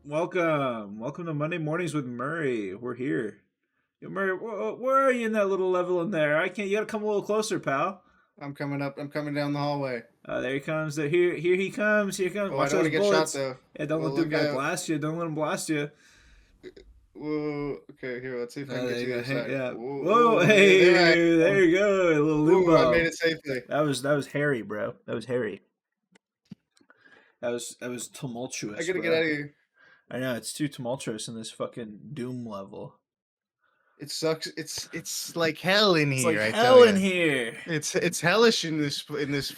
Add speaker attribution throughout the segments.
Speaker 1: Welcome to Monday Mornings with Murray. We're here. Yo, Murray, where are you in that little level in there? I can't. You gotta come a little closer, pal.
Speaker 2: I'm coming up. I'm coming down the hallway.
Speaker 1: There he comes. Here he comes. Here he comes.
Speaker 2: Oh, I
Speaker 1: Watch
Speaker 2: don't want
Speaker 1: those
Speaker 2: to get
Speaker 1: bullets.
Speaker 2: shot though.
Speaker 1: Yeah, don't let the
Speaker 2: Look
Speaker 1: guy
Speaker 2: out.
Speaker 1: blast you. Don't let him blast you.
Speaker 2: Whoa. Okay, here. Let's see if I can get to the other side.
Speaker 1: Yeah.
Speaker 2: Whoa.
Speaker 1: Whoa.
Speaker 2: Whoa,
Speaker 1: Hey,
Speaker 2: there
Speaker 1: there you go. A little
Speaker 2: Ooh, I
Speaker 1: limbo.
Speaker 2: made it safely.
Speaker 1: That was hairy, bro. That was hairy. That was tumultuous.
Speaker 2: I gotta
Speaker 1: bro.
Speaker 2: get out of here.
Speaker 1: I know it's too tumultuous in this fucking Doom level.
Speaker 2: It sucks. It's like hell in
Speaker 1: It's
Speaker 2: here.
Speaker 1: like
Speaker 2: I
Speaker 1: hell
Speaker 2: tell
Speaker 1: in
Speaker 2: ya.
Speaker 1: here.
Speaker 2: It's hellish in this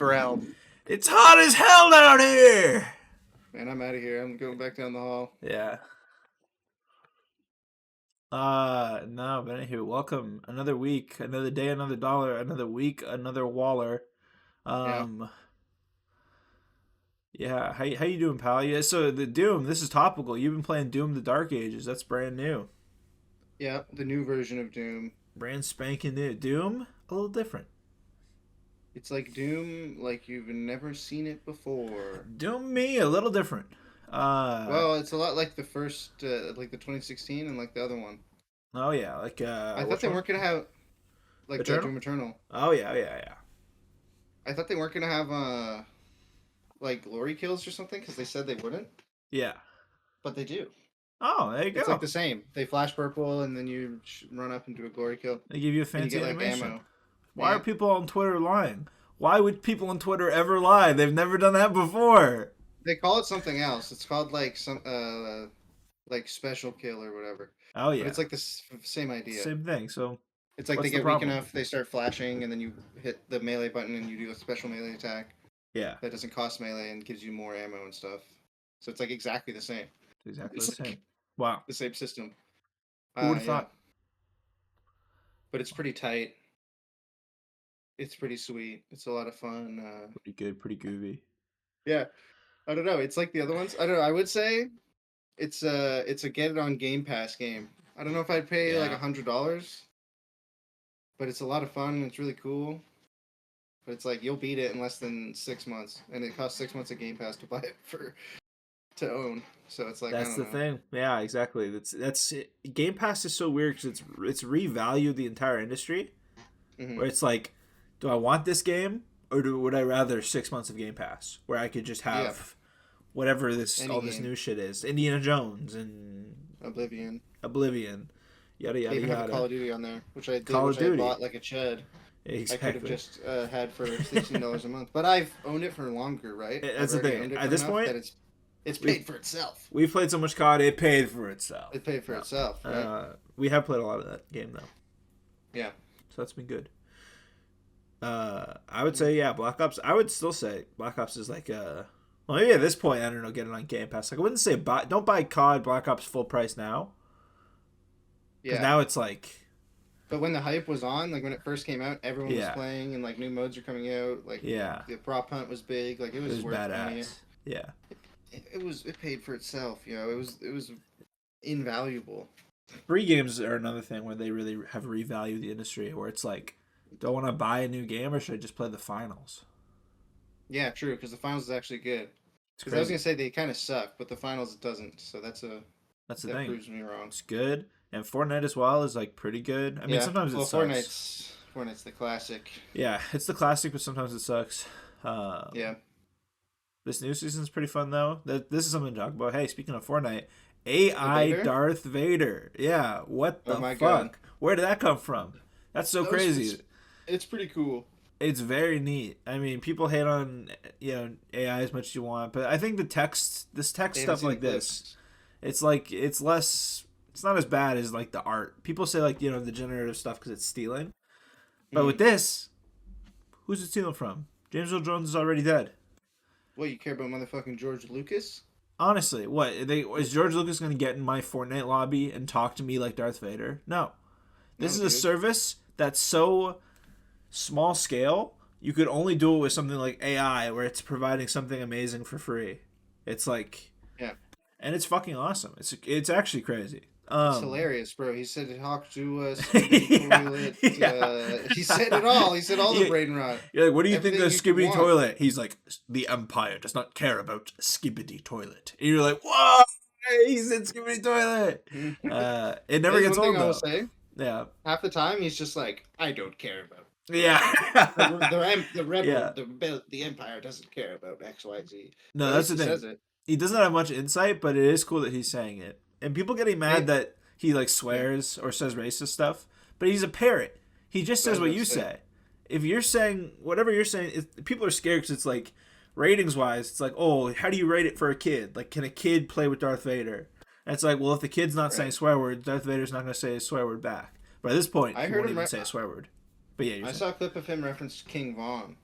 Speaker 2: realm.
Speaker 1: It's hot as hell down here.
Speaker 2: Man, I'm out of here. I'm going back down the hall.
Speaker 1: Yeah. No, but anywho, welcome. Another week, another day, another dollar, another week, another Waller. Yeah. How you doing, pal? Yeah. So the Doom, this is topical. You've been playing Doom: The Dark Ages. That's brand new.
Speaker 2: Yeah, the new version of Doom.
Speaker 1: Brand spanking new. Doom, a little different.
Speaker 2: It's like Doom, like you've never seen it before.
Speaker 1: Doom me, a little different.
Speaker 2: Well, it's a lot like the first, like the 2016 and like the other one.
Speaker 1: Oh yeah, like
Speaker 2: I thought they weren't gonna have like the Doom Eternal.
Speaker 1: Oh yeah.
Speaker 2: I thought they weren't gonna have like glory kills or something because they said they wouldn't,
Speaker 1: Yeah.
Speaker 2: but they do.
Speaker 1: Oh, there you go.
Speaker 2: It's like the same. They flash purple and then you run up and do a glory kill.
Speaker 1: They give you a
Speaker 2: And you
Speaker 1: fancy
Speaker 2: get like
Speaker 1: animation.
Speaker 2: ammo.
Speaker 1: Why are people on Twitter lying? Why would people on Twitter ever lie? They've never done that before.
Speaker 2: They call it something else. It's called like some like special kill or whatever.
Speaker 1: Oh yeah,
Speaker 2: But it's like the same idea.
Speaker 1: same thing. So
Speaker 2: It's like
Speaker 1: what's
Speaker 2: they
Speaker 1: the
Speaker 2: get weak
Speaker 1: problem?
Speaker 2: enough, they start flashing, and then you hit the melee button and you do a special melee attack
Speaker 1: yeah,
Speaker 2: that doesn't cost melee and gives you more ammo and stuff. So it's like exactly the same.
Speaker 1: it's exactly
Speaker 2: It's
Speaker 1: the
Speaker 2: like
Speaker 1: same. Wow,
Speaker 2: the same system.
Speaker 1: who would have thought?
Speaker 2: But it's pretty tight. It's pretty sweet. It's a lot of fun.
Speaker 1: Pretty good, pretty groovy.
Speaker 2: Yeah, I don't know. It's like the other ones. I don't know. I would say it's a get it on Game Pass game. I don't know if I'd pay like $100, but it's a lot of fun and it's really cool. But it's like you'll beat it in less than 6 months, and it costs 6 months of Game Pass to buy it to own. So it's like
Speaker 1: That's
Speaker 2: I
Speaker 1: the
Speaker 2: don't know.
Speaker 1: thing. Yeah, exactly. That's it. Game Pass is so weird because it's revalued the entire industry.
Speaker 2: Mhm.
Speaker 1: Where it's like, do I want this game or would I rather 6 months of Game Pass where I could just have whatever all this new shit is, Indiana Jones and
Speaker 2: Oblivion,
Speaker 1: yada yada
Speaker 2: they even have a
Speaker 1: yada.
Speaker 2: Call of Duty on there, which I did,
Speaker 1: Call of
Speaker 2: which I
Speaker 1: Duty.
Speaker 2: bought like a chud.
Speaker 1: Exactly.
Speaker 2: I could have just had for $16 a month, but I've owned it for longer, right?
Speaker 1: That's the thing. At this point,
Speaker 2: that it's paid for itself.
Speaker 1: We've played so much COD, it paid for itself.
Speaker 2: It paid for itself, right?
Speaker 1: We have played a lot of that game though.
Speaker 2: Yeah.
Speaker 1: So that's been good. I would say Black Ops. I would still say Black Ops is like well, maybe at this point I don't know, get it on Game Pass. Like I wouldn't say don't buy COD Black Ops full price now. Yeah. Now it's like.
Speaker 2: But when the hype was on, like when it first came out, everyone was playing, and like new modes are coming out. Like the prop hunt was big. Like it was worth money.
Speaker 1: Yeah.
Speaker 2: It paid for itself. You know, it was invaluable.
Speaker 1: Free games are another thing where they really have revalued the industry. Where it's like, do I want to buy a new game or should I just play the finals?
Speaker 2: Yeah, true. Because the finals is actually good. Because I was gonna say they kind of suck, but the finals doesn't. So that's the thing. Proves me wrong.
Speaker 1: It's good. And Fortnite as well is like pretty good. I mean, sometimes it sucks.
Speaker 2: Fortnite's the classic.
Speaker 1: Yeah, it's the classic, but sometimes it sucks.
Speaker 2: Yeah.
Speaker 1: This new season's pretty fun though. This is something to talk about. Hey, speaking of Fortnite, AI Darth Vader. Yeah, what the fuck? God. Where did that come from? That's so crazy.
Speaker 2: It's pretty cool.
Speaker 1: It's very neat. I mean, people hate on AI as much as you want, but I think this text stuff like this, it's like it's less. It's not as bad as like the art. People say like the generative stuff because it's stealing, but with this, who's it stealing from? James Earl Jones is already dead.
Speaker 2: What, you care about motherfucking George Lucas?
Speaker 1: Honestly, what is George Lucas going to get in my Fortnite lobby and talk to me like Darth Vader? No, this is a service that's so small scale. You could only do it with something like AI, where it's providing something amazing for free. It's like and it's fucking awesome. It's actually crazy.
Speaker 2: It's hilarious, bro. He said to talk to us. Toilet. He said it all. He said all the brain rot.
Speaker 1: You're like, what do you think of Skibidi Toilet? He's like, the Empire does not care about Skibidi Toilet. And you're like, whoa! He's in Skibidi Toilet. It never
Speaker 2: There's
Speaker 1: gets
Speaker 2: one thing
Speaker 1: old
Speaker 2: I will
Speaker 1: though.
Speaker 2: say.
Speaker 1: Yeah.
Speaker 2: Half the time he's just like, I don't care about
Speaker 1: Yeah.
Speaker 2: the rebel,
Speaker 1: Yeah.
Speaker 2: the empire doesn't care about XYZ.
Speaker 1: No,
Speaker 2: But at
Speaker 1: that's
Speaker 2: least
Speaker 1: the
Speaker 2: he
Speaker 1: thing.
Speaker 2: says it.
Speaker 1: He doesn't have much insight, but it is cool that he's saying it. And people getting mad
Speaker 2: Hey,
Speaker 1: that he like
Speaker 2: yeah,
Speaker 1: swears or says racist stuff, but he's a parrot. He just
Speaker 2: I
Speaker 1: says
Speaker 2: was
Speaker 1: what
Speaker 2: about
Speaker 1: you
Speaker 2: to say.
Speaker 1: say. If you're saying whatever you're saying, people are scared because it's like ratings wise, it's like, oh, how do you rate it for a kid? Like, can a kid play with Darth Vader? And it's like, well, if the kid's not saying
Speaker 2: Right.
Speaker 1: swear words, Darth Vader's not going to say a swear word back. But at this point,
Speaker 2: I
Speaker 1: he
Speaker 2: heard
Speaker 1: won't
Speaker 2: him.
Speaker 1: even say a swear word. But yeah, you're
Speaker 2: I
Speaker 1: saying.
Speaker 2: saw a clip of him reference King Von.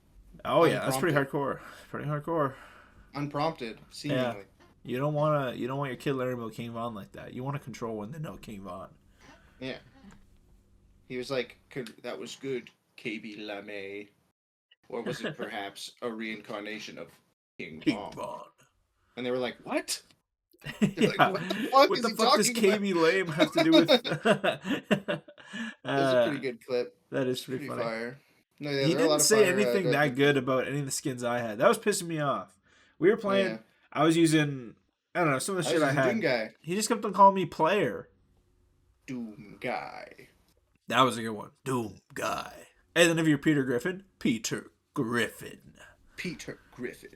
Speaker 1: Oh yeah, that's pretty
Speaker 2: Unprompted.
Speaker 1: hardcore. Pretty hardcore.
Speaker 2: Unprompted,
Speaker 1: Yeah.
Speaker 2: seemingly.
Speaker 1: You don't want your kid learning about King Von like that. You want to control when they know King Von.
Speaker 2: Yeah. He was like, that was good, KB Lame. Or was it perhaps a reincarnation of King
Speaker 1: King
Speaker 2: Von?
Speaker 1: Von.
Speaker 2: And they were like, what?
Speaker 1: Yeah.
Speaker 2: Like, what the fuck
Speaker 1: What
Speaker 2: is
Speaker 1: the
Speaker 2: he
Speaker 1: fuck does
Speaker 2: talking about?
Speaker 1: KB Lame have to do with?
Speaker 2: That's a pretty good clip.
Speaker 1: That is
Speaker 2: It's
Speaker 1: pretty
Speaker 2: pretty
Speaker 1: funny.
Speaker 2: fire. No, yeah,
Speaker 1: He
Speaker 2: there are a lot
Speaker 1: didn't
Speaker 2: of
Speaker 1: say
Speaker 2: fire
Speaker 1: anything
Speaker 2: Darth
Speaker 1: that
Speaker 2: Vader
Speaker 1: good
Speaker 2: clips.
Speaker 1: about any of the skins I had. That was pissing me off. We were
Speaker 2: Oh, yeah.
Speaker 1: playing. I was using. I don't know some of the
Speaker 2: I
Speaker 1: shit
Speaker 2: was
Speaker 1: I
Speaker 2: using
Speaker 1: had.
Speaker 2: Doom Guy.
Speaker 1: He just kept on calling me player.
Speaker 2: Doom Guy.
Speaker 1: That was a good one. Doom guy. And then if you're Peter Griffin, Peter Griffin.
Speaker 2: Peter Griffin.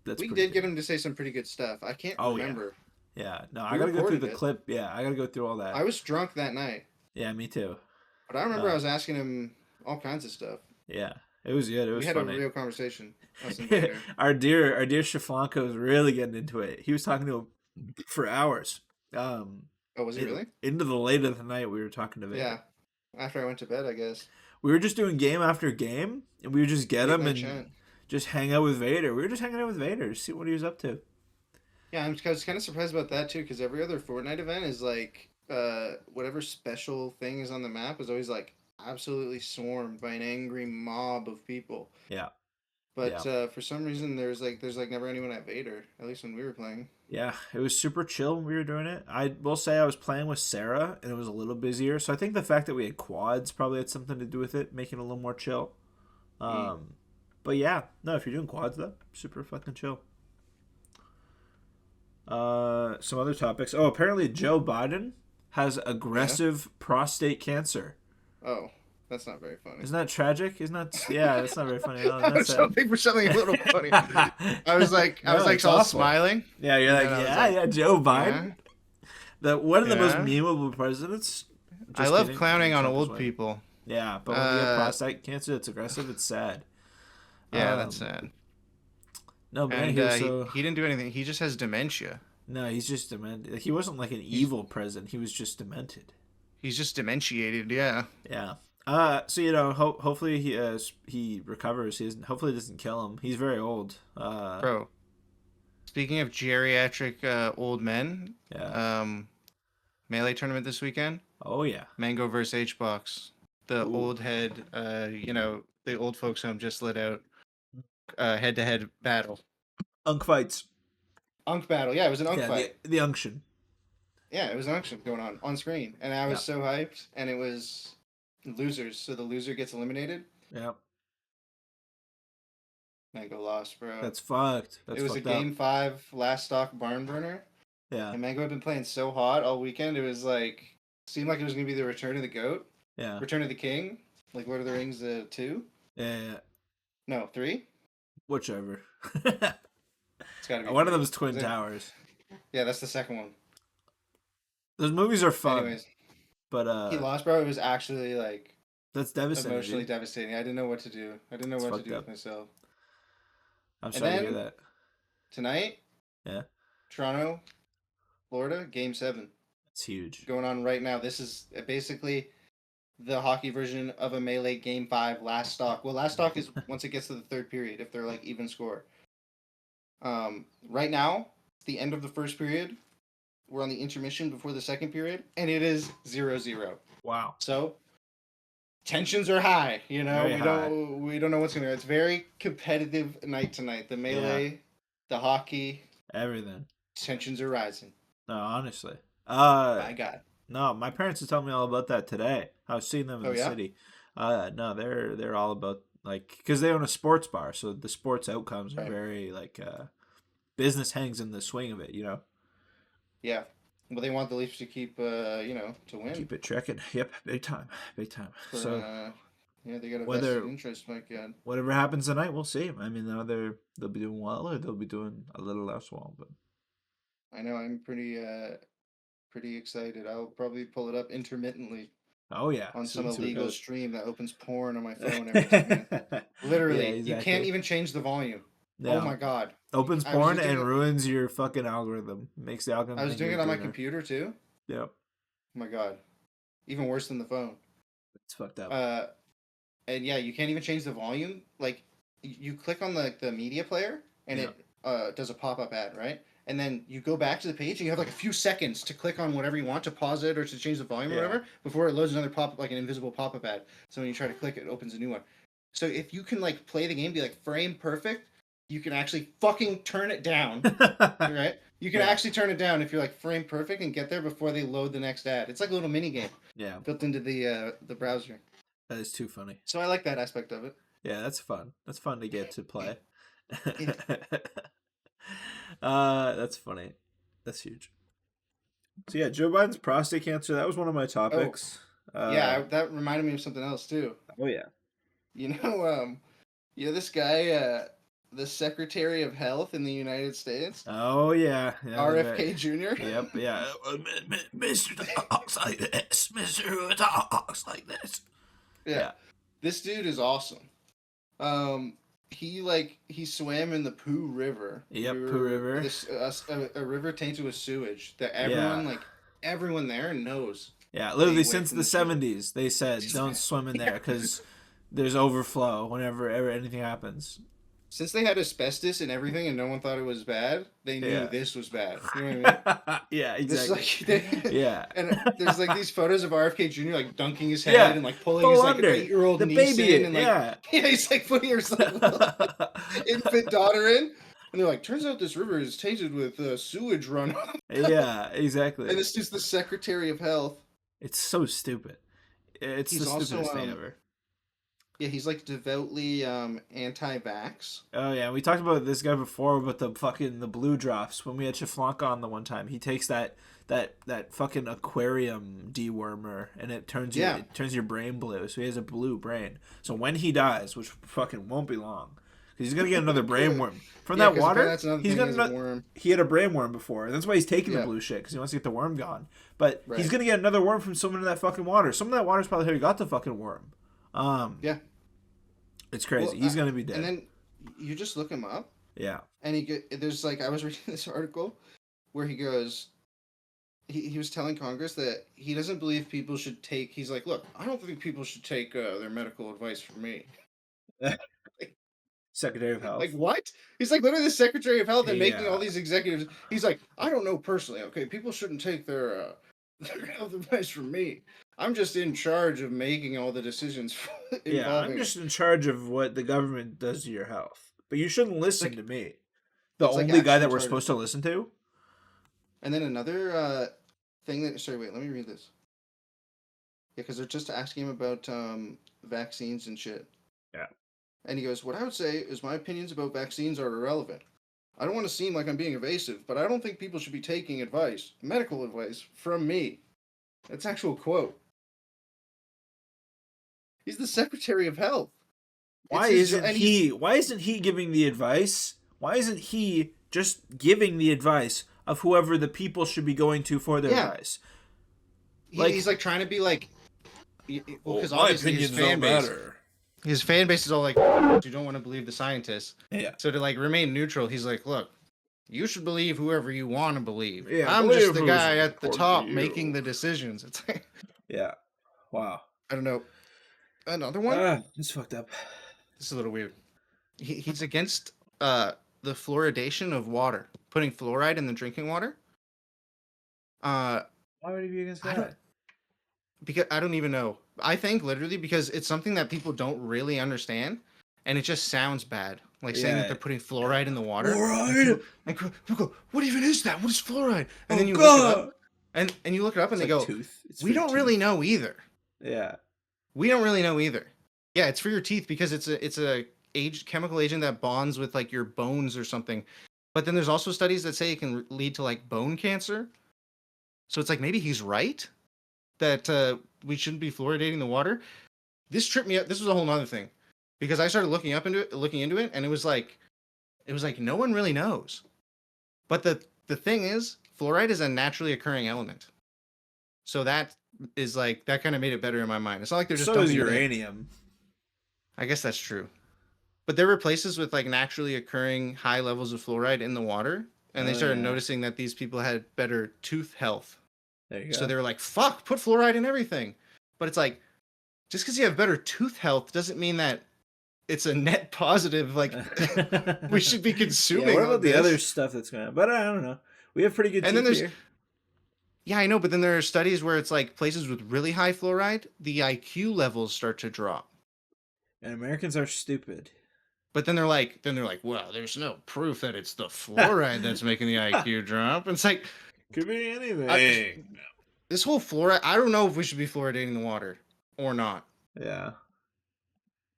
Speaker 1: That's
Speaker 2: We
Speaker 1: pretty
Speaker 2: did
Speaker 1: good.
Speaker 2: get him to say some pretty good stuff. I can't remember.
Speaker 1: Yeah. No, I
Speaker 2: We
Speaker 1: gotta go through
Speaker 2: recorded
Speaker 1: the
Speaker 2: it.
Speaker 1: clip. Yeah, I gotta go through all that.
Speaker 2: I was drunk that night.
Speaker 1: Yeah, me too.
Speaker 2: But I remember I was asking him all kinds of stuff.
Speaker 1: Yeah, it was good. It was
Speaker 2: We had
Speaker 1: funny.
Speaker 2: a real conversation. Us and Vader.
Speaker 1: our dear Shaflanko was really getting into it. He was talking to him for hours.
Speaker 2: Oh, was he really?
Speaker 1: Into the late of the night, we were talking to Vader.
Speaker 2: Yeah. After I went to bed, I guess.
Speaker 1: We were just doing game after game, and we would just get
Speaker 2: Late
Speaker 1: him
Speaker 2: night
Speaker 1: and
Speaker 2: chat.
Speaker 1: just hang out with Vader. We were just hanging out with Vader, see what he was up to.
Speaker 2: Yeah, I was kind of surprised about that too, because every other Fortnite event is like, whatever special thing is on the map is always like absolutely swarmed by an angry mob of people.
Speaker 1: Yeah.
Speaker 2: But for some reason, there's never anyone at Vader. At least when we were playing.
Speaker 1: Yeah, it was super chill when we were doing it. I will say I was playing with Sarah, and it was a little busier. So I think the fact that we had quads probably had something to do with it, making it a little more chill. But yeah, no, if you're doing quads though, super fucking chill. Some other topics. Oh, apparently Joe Biden has aggressive prostate cancer.
Speaker 2: Oh, that's not very funny.
Speaker 1: Isn't that tragic? Isn't that? Yeah, that's not very funny.
Speaker 2: I was hoping for something a little funny. I was like all smiling.
Speaker 1: Yeah, you're like, yeah, Joe Biden.
Speaker 2: Yeah.
Speaker 1: One of the most memeable presidents.
Speaker 3: I love clowning on old people.
Speaker 1: Yeah, but when you get prostate cancer, it's aggressive. It's sad.
Speaker 3: Yeah, that's sad.
Speaker 1: No, but
Speaker 3: And
Speaker 1: so
Speaker 3: he didn't do anything. He just has dementia.
Speaker 1: no, he's just demented. He wasn't like an evil president. He was just demented.
Speaker 3: He's just dementiated. Yeah.
Speaker 1: Yeah. So hopefully he recovers. Hopefully it doesn't kill him. He's very old.
Speaker 3: Bro. Speaking of geriatric old men,
Speaker 1: yeah.
Speaker 3: Melee tournament this weekend.
Speaker 1: Oh yeah.
Speaker 3: Mango versus H-Box. The old head, the old folks home just lit out head-to-head battle.
Speaker 1: Unk fights.
Speaker 2: Unk battle. Yeah, it was an Unk fight.
Speaker 1: The unction.
Speaker 2: Yeah, it was an unction going on screen. And I was so hyped. And it was losers. So the loser gets eliminated.
Speaker 1: Yeah.
Speaker 2: Mango lost, bro.
Speaker 1: That's fucked.
Speaker 2: It was a game 5 last stock barn burner.
Speaker 1: Yeah.
Speaker 2: And Mango had been playing so hot all weekend. It was like, seemed like it was going to be the Return of the Goat.
Speaker 1: Yeah.
Speaker 2: Return of the King. Like Lord of the Rings 2.
Speaker 1: Yeah.
Speaker 2: No, 3.
Speaker 1: Whichever.
Speaker 2: It's gotta be
Speaker 1: one
Speaker 2: 3.
Speaker 1: of them is Twin Towers.
Speaker 2: Yeah, that's the second one.
Speaker 1: Those movies are fun.
Speaker 2: Anyways,
Speaker 1: but
Speaker 2: he lost, bro. It was actually like
Speaker 1: that's devastating.
Speaker 2: Emotionally devastating. I didn't know what to do. I didn't know what to do with myself.
Speaker 1: I'm sorry to hear that.
Speaker 2: Tonight,
Speaker 1: yeah,
Speaker 2: Toronto, Florida, Game 7.
Speaker 1: It's huge.
Speaker 2: Going on right now. This is basically the hockey version of a Melee Game 5 last stock. Well, last stock is once it gets to the third period, if they're like even score. Right now, the end of the first period. We're on the intermission before the second period, and it is 0-0.
Speaker 1: Wow.
Speaker 2: So tensions are high, you know. We don't know what's gonna. It's very competitive night tonight. The Melee, the hockey,
Speaker 1: everything.
Speaker 2: Tensions are rising.
Speaker 1: No, honestly.
Speaker 2: My God.
Speaker 1: No, my parents are telling me all about that today. I was seeing them in the city. No, they're all about like because they own a sports bar, so the sports outcomes are very like business hangs in the swing of it, you know.
Speaker 2: Yeah. Well, they want the Leafs to keep, to win.
Speaker 1: Keep it trekking. Yep, big time, big time.
Speaker 2: For,
Speaker 1: So
Speaker 2: yeah, they got a
Speaker 1: whether
Speaker 2: vested interest. My God.
Speaker 1: whatever happens tonight, we'll see. I mean, they'll be doing well or they'll be doing a little less well. But
Speaker 2: I know. I'm pretty excited. I'll probably pull it up intermittently
Speaker 1: oh yeah,
Speaker 2: on some
Speaker 1: see what
Speaker 2: illegal
Speaker 1: goes.
Speaker 2: stream that opens porn on my phone every time.
Speaker 1: Yeah,
Speaker 2: Literally, you can't
Speaker 1: exactly.
Speaker 2: even change the volume. Oh
Speaker 1: Yeah,
Speaker 2: my God.
Speaker 1: opens
Speaker 2: I was
Speaker 1: porn
Speaker 2: just doing
Speaker 1: and
Speaker 2: it.
Speaker 1: ruins your fucking algorithm. Makes the
Speaker 2: I
Speaker 1: algorithm
Speaker 2: was
Speaker 1: think
Speaker 2: doing
Speaker 1: you're
Speaker 2: it on my
Speaker 1: doing it.
Speaker 2: computer too.
Speaker 1: Yep,
Speaker 2: Oh my God. Even worse than the phone.
Speaker 1: it's fucked up.
Speaker 2: And yeah, you can't even change the volume. Like you click on the media player and
Speaker 1: Yeah.
Speaker 2: it does a pop-up ad, right? And then you go back to the page and you have like a few seconds to click on whatever you want to pause it or to change the volume or
Speaker 1: Yeah.
Speaker 2: whatever before it loads another pop-up, like an invisible pop-up ad. So when you try to click it, it opens a new one. So if you can like play the game, be like frame perfect, you can actually fucking turn it down. Right? You can
Speaker 1: Yeah.
Speaker 2: actually turn it down if you're like frame perfect and get there before they load the next ad. It's like a little mini game
Speaker 1: Yeah,
Speaker 2: built into the browser.
Speaker 1: that is too funny.
Speaker 2: So I like that aspect of it.
Speaker 1: Yeah, that's fun. That's fun to get to play.
Speaker 2: Yeah.
Speaker 1: That's funny. That's huge. So yeah, Joe Biden's prostate cancer. That was one of my topics.
Speaker 2: Yeah, that reminded me of something else too.
Speaker 1: Oh yeah.
Speaker 2: You know, this guy, the Secretary of Health in the United States,
Speaker 1: Oh yeah. Yeah.
Speaker 2: RFK Jr.
Speaker 1: Yep. Yeah. Mr. Talks like this. Mr. Talks like this.
Speaker 2: Yeah. This dude is awesome. He swam in the Pooh River.
Speaker 1: Yep, Pooh River.
Speaker 2: This a river tainted with sewage that
Speaker 1: Yeah.
Speaker 2: everyone there knows.
Speaker 1: Yeah, literally
Speaker 2: Stay away
Speaker 1: since
Speaker 2: from
Speaker 1: the
Speaker 2: the sewage.
Speaker 1: 70s, they said don't swim in there because there's overflow whenever anything happens.
Speaker 2: Since they had asbestos and everything, and no one thought it was bad, they knew
Speaker 1: Yeah.
Speaker 2: this was bad. You know what I mean?
Speaker 1: Yeah,
Speaker 2: This
Speaker 1: exactly.
Speaker 2: is like
Speaker 1: Yeah.
Speaker 2: and there's like these photos of RFK Jr. like dunking his head
Speaker 1: Yeah.
Speaker 2: and like pulling
Speaker 1: Full
Speaker 2: his like
Speaker 1: under.
Speaker 2: 8-year-old
Speaker 1: The
Speaker 2: niece
Speaker 1: baby
Speaker 2: in and like
Speaker 1: yeah.
Speaker 2: he's like putting her infant daughter in, and they're like, turns out this river is tainted with sewage runoff.
Speaker 1: Yeah, exactly.
Speaker 2: And this is the Secretary of Health.
Speaker 1: It's so stupid. It's
Speaker 2: He's
Speaker 1: the
Speaker 2: also,
Speaker 1: stupidest thing ever.
Speaker 2: Yeah, he's like devoutly anti-vax.
Speaker 1: Oh yeah, we talked about this guy before with the blue drops when we had Chaflanka on the one time. He takes that fucking aquarium dewormer and it turns your brain blue. So he has a blue brain. So when he dies, which fucking won't be long, because he's gonna get another brain worm from that water. He's gonna he had a brain worm before, and that's why he's taking the blue shit because he wants to get the worm gone. But he's gonna get another worm from someone in that fucking water. Someone in that water's probably already got the fucking worm.
Speaker 2: Yeah.
Speaker 1: It's crazy.
Speaker 2: Well,
Speaker 1: he's gonna be dead.
Speaker 2: And then you just look him up.
Speaker 1: Yeah.
Speaker 2: And there's like I was reading this article where he goes, he was telling Congress that he doesn't believe people should take. He's like, look, I don't think people should take their medical advice from me.
Speaker 1: Secretary of Health.
Speaker 2: Like what? He's like literally the Secretary of Health and making
Speaker 1: Yeah.
Speaker 2: all these executives. He's like, I don't know personally. Okay, people shouldn't take their health advice from me. I'm just in charge of making all the decisions.
Speaker 1: Yeah, I'm just in charge of what the government does to your health. But you shouldn't listen to me. The only guy that we're supposed to listen to?
Speaker 2: And then another thing that... Sorry, wait, let me read this. Yeah, because they're just asking him about vaccines and shit.
Speaker 1: Yeah.
Speaker 2: And he goes, what I would say is my opinions about vaccines are irrelevant. I don't want to seem like I'm being evasive, but I don't think people should be taking advice, medical advice, from me. That's actual quote. He's the Secretary of Health.
Speaker 1: Why isn't he giving the advice? Why isn't he just giving the advice of whoever the people should be going to for their advice?
Speaker 2: He's like trying to be like, because obviously his fan base, his fan base is all like, you don't want to believe the scientists.
Speaker 1: Yeah.
Speaker 2: So to like remain neutral, he's like, look, you should believe whoever you want to believe.
Speaker 1: Yeah,
Speaker 2: I'm just the guy at the top making the decisions. It's like,
Speaker 1: yeah. Wow.
Speaker 2: I don't know. Another one?
Speaker 1: It's fucked up.
Speaker 2: This is a little weird. He's against the fluoridation of water, putting fluoride in the drinking water.
Speaker 1: Why would he be against that?
Speaker 2: Because I don't even know. I think literally because it's something that people don't really understand, and it just sounds bad. Like saying that they're putting fluoride in the water.
Speaker 1: Fluoride?
Speaker 2: And people go, what even is that? What is fluoride? And then you look it up, and you look it up, and they go, we don't really know either.
Speaker 1: Yeah.
Speaker 2: We don't really know either. Yeah, it's for your teeth because it's a chemical agent that bonds with like your bones or something. But then there's also studies that say it can lead to like bone cancer.
Speaker 3: So it's like maybe he's right that we shouldn't be fluoridating the water. This tripped me up. This was a whole nother thing because I started looking into it, and it was like no one really knows. But the thing is, fluoride is a naturally occurring element. So that is like that kind of made it better in my mind. It's not like they're just
Speaker 1: So is
Speaker 3: dumping it in.
Speaker 1: uranium.
Speaker 3: I guess that's true. But there were places with like naturally occurring high levels of fluoride in the water, and they started noticing that these people had better tooth health.
Speaker 1: There you go.
Speaker 3: So they were like, "Fuck, put fluoride in everything." But it's like, just because you have better tooth health doesn't mean that it's a net positive. Like we should be consuming.
Speaker 1: Yeah, what about the other stuff that's going on? But I don't know. We have pretty good teeth here.
Speaker 3: Yeah, I know, but then there are studies where it's like places with really high fluoride, the IQ levels start to drop.
Speaker 1: And Americans are stupid.
Speaker 3: But then they're like, well, there's no proof that it's the fluoride that's making the IQ drop. And it's like,
Speaker 1: could be anything.
Speaker 3: This whole fluoride, I don't know if we should be fluoridating the water or not.
Speaker 1: Yeah.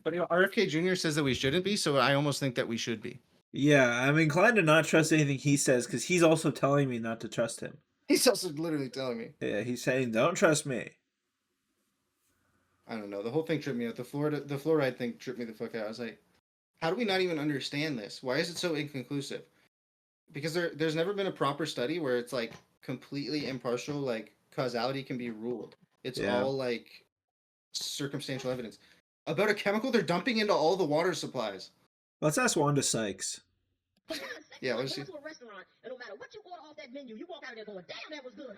Speaker 3: But RFK Jr. says that we shouldn't be, so I almost think that we should be.
Speaker 1: Yeah, I'm inclined to not trust anything he says because he's also telling me not to trust him.
Speaker 2: He's also literally telling me.
Speaker 1: Yeah, he's saying, don't trust me.
Speaker 2: I don't know. The whole thing tripped me out. The fluoride thing tripped me the fuck out. I was like, how do we not even understand this? Why is it so inconclusive? Because there's never been a proper study where it's like completely impartial, like causality can be ruled. It's all like circumstantial evidence. About a chemical they're dumping into all the water supplies.
Speaker 1: Let's ask Wanda Sykes.
Speaker 2: Yeah, let's see.
Speaker 4: To a restaurant, and no matter what you order off that menu, you walk out of there going, "Damn, that was good."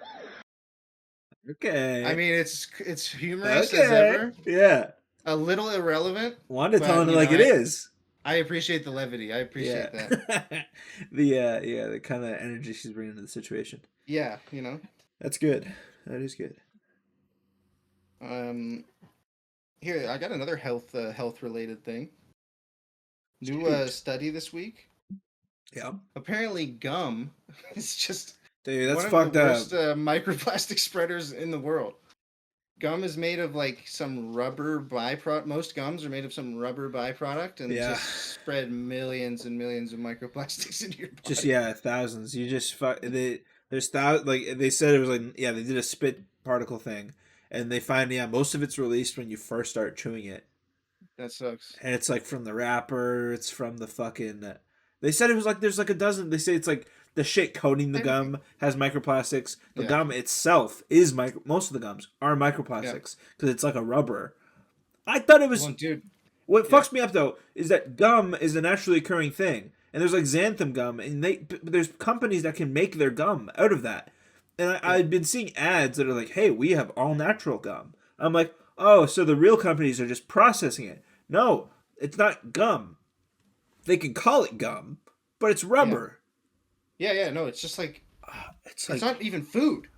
Speaker 1: Okay.
Speaker 2: I mean, it's humorous as ever.
Speaker 1: Yeah.
Speaker 2: A little irrelevant.
Speaker 1: Wanda telling it like it is.
Speaker 2: I appreciate the levity. I appreciate that.
Speaker 1: the kind of energy she's bringing to the situation.
Speaker 2: Yeah, you know.
Speaker 1: That's good. That is good.
Speaker 2: Here I got another health related thing. New study this week.
Speaker 1: Yeah.
Speaker 2: Apparently, gum is just
Speaker 1: dude. That's
Speaker 2: one
Speaker 1: fucked
Speaker 2: of the
Speaker 1: up.
Speaker 2: worst microplastic spreaders in the world. Gum is made of like some rubber byproduct. Most gums are made of some rubber byproduct, and just spread millions and millions of microplastics into your body.
Speaker 1: Just thousands. You just there's thousands. Like they said, it was like they did a spit particle thing, and they find most of it's released when you first start chewing it.
Speaker 2: That sucks.
Speaker 1: And it's like from the wrapper. It's from the fucking. They said it was like there's like a dozen. They say it's like the shit coating the gum has microplastics. The gum itself is most of the gums are microplastics because it's like a rubber. I thought it was.
Speaker 2: Well, dude.
Speaker 1: What fucks me up though is that gum is a naturally occurring thing, and there's like xanthan gum, and there's companies that can make their gum out of that. And I've been seeing ads that are like, "Hey, we have all natural gum." I'm like, "Oh, so the real companies are just processing it?" No, it's not gum. They can call it gum, but it's rubber.
Speaker 2: Yeah, no, it's just like it's not even food.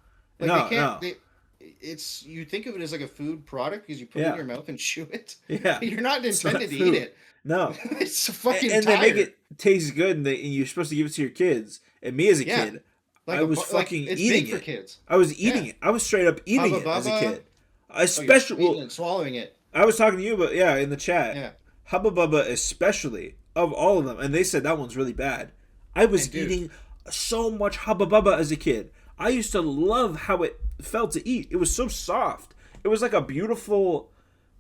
Speaker 2: Like it's you think of it as like a food product because you put it in your mouth and chew it.
Speaker 1: Yeah,
Speaker 2: you're not intended to eat it.
Speaker 1: No,
Speaker 2: it's fucking.
Speaker 1: And they make it taste good, and you're supposed to give it to your kids. And me as a kid, I was fucking eating it. For kids. I was eating it. I was straight up eating it as a kid. Especially
Speaker 2: swallowing it.
Speaker 1: I was talking to you, but in the chat. Yeah. Hubba Bubba especially, of all of them, and they said that one's really bad. I was eating so much Hubba Bubba as a kid. I used to love how it felt to eat. It was so soft. It was like a beautiful,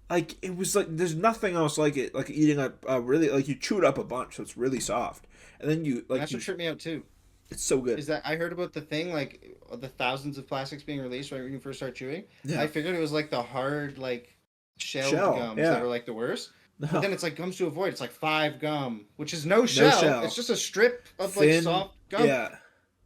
Speaker 1: it was like there's nothing else like it. Like eating a really you chew it up a bunch, so it's really soft, and then you
Speaker 2: that's what tripped me out too.
Speaker 1: It's so good.
Speaker 2: Is that I heard about the thing the thousands of plastics being released when you first start chewing. Yeah. I figured it was like the hard shelled gums that are like the worst. No. But then it's like gums to avoid. It's like 5 gum, which is no shell. It's just a strip of thin, soft gum. Yeah.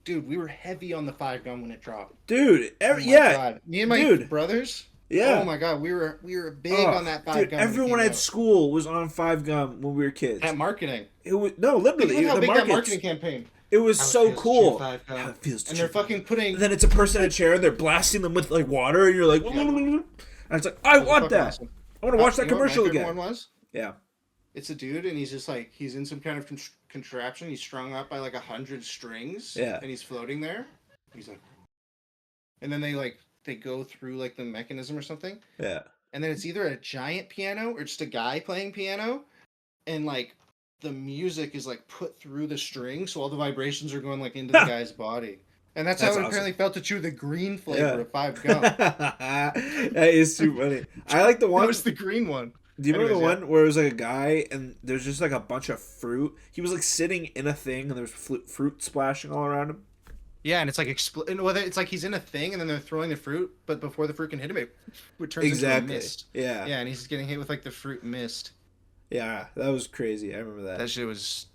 Speaker 2: Dude, we were heavy on the 5 gum when it dropped.
Speaker 1: Dude, God.
Speaker 2: Me and my brothers.
Speaker 1: Yeah.
Speaker 2: Oh my god, we were big on that 5 gum.
Speaker 1: Everyone at school was on 5 gum when we were kids.
Speaker 2: That marketing.
Speaker 1: It was literally
Speaker 2: how big that marketing campain.
Speaker 1: It was so cool.
Speaker 2: How it feels to chew. They're fucking putting.
Speaker 1: And then it's a person in a chair and they're blasting them with water, and you're like, and it's like, I want that. Awesome. I want to watch that commercial again.
Speaker 2: One was?
Speaker 1: Yeah.
Speaker 2: It's a dude, and he's just he's in some kind of contraption. He's strung up by 100 strings.
Speaker 1: Yeah.
Speaker 2: And he's floating there. He's like, and then they go through the mechanism or something.
Speaker 1: Yeah.
Speaker 2: And then it's either a giant piano or just a guy playing piano, and the music is put through the string, so all the vibrations are going into the guy's body. And that's
Speaker 1: That's
Speaker 2: how it
Speaker 1: awesome.
Speaker 2: apparently felt to chew the green flavor of 5 gum.
Speaker 1: That is too funny. I like the one.
Speaker 3: That was the green one.
Speaker 1: Do you remember the
Speaker 3: Anyways,
Speaker 1: one where it was like a guy and there's just like a bunch of fruit? He was like sitting in a thing and there was fruit splashing all around him.
Speaker 3: Yeah, and it's like whether it's like he's in a thing and then they're throwing the fruit, but before the fruit can hit him, it turns into a mist.
Speaker 1: Yeah.
Speaker 3: Yeah, and he's getting hit with like the fruit mist.
Speaker 1: Yeah, that was crazy. I remember that.
Speaker 3: That shit was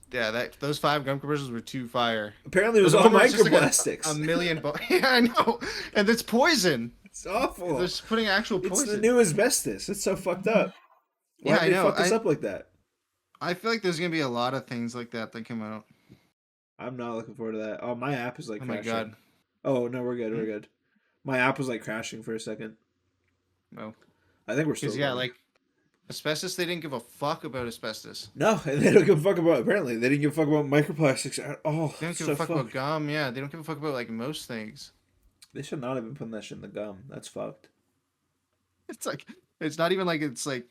Speaker 3: those 5 gum commercials were too fire.
Speaker 1: Apparently, it was
Speaker 3: The
Speaker 1: all
Speaker 3: one where it's just like
Speaker 1: microplastics.
Speaker 3: a million. Yeah, I know, and it's poison.
Speaker 1: It's awful.
Speaker 3: They're just putting actual poison.
Speaker 1: It's the new asbestos. It's so fucked up. Why
Speaker 3: Yeah,
Speaker 1: did
Speaker 3: I
Speaker 1: they
Speaker 3: know.
Speaker 1: fuck us up like that?
Speaker 3: I feel like there's gonna be a lot of things like that come out.
Speaker 1: I'm not looking forward to that. Oh, my app is like
Speaker 3: Oh my
Speaker 1: crashing.
Speaker 3: god.
Speaker 1: Oh no, we're good. We're good. My app was like crashing for a second.
Speaker 3: No.
Speaker 1: I think we're still.
Speaker 3: Because yeah,
Speaker 1: going.
Speaker 3: like asbestos, they didn't give a fuck about asbestos.
Speaker 1: No, and they don't give a fuck about. Apparently, they didn't give a fuck about microplastics at all.
Speaker 3: They don't give a fuck about gum. Yeah, they don't give a fuck about like most things.
Speaker 1: They should not have been putting that shit in the gum. That's fucked.
Speaker 3: It's like it's not even like it's like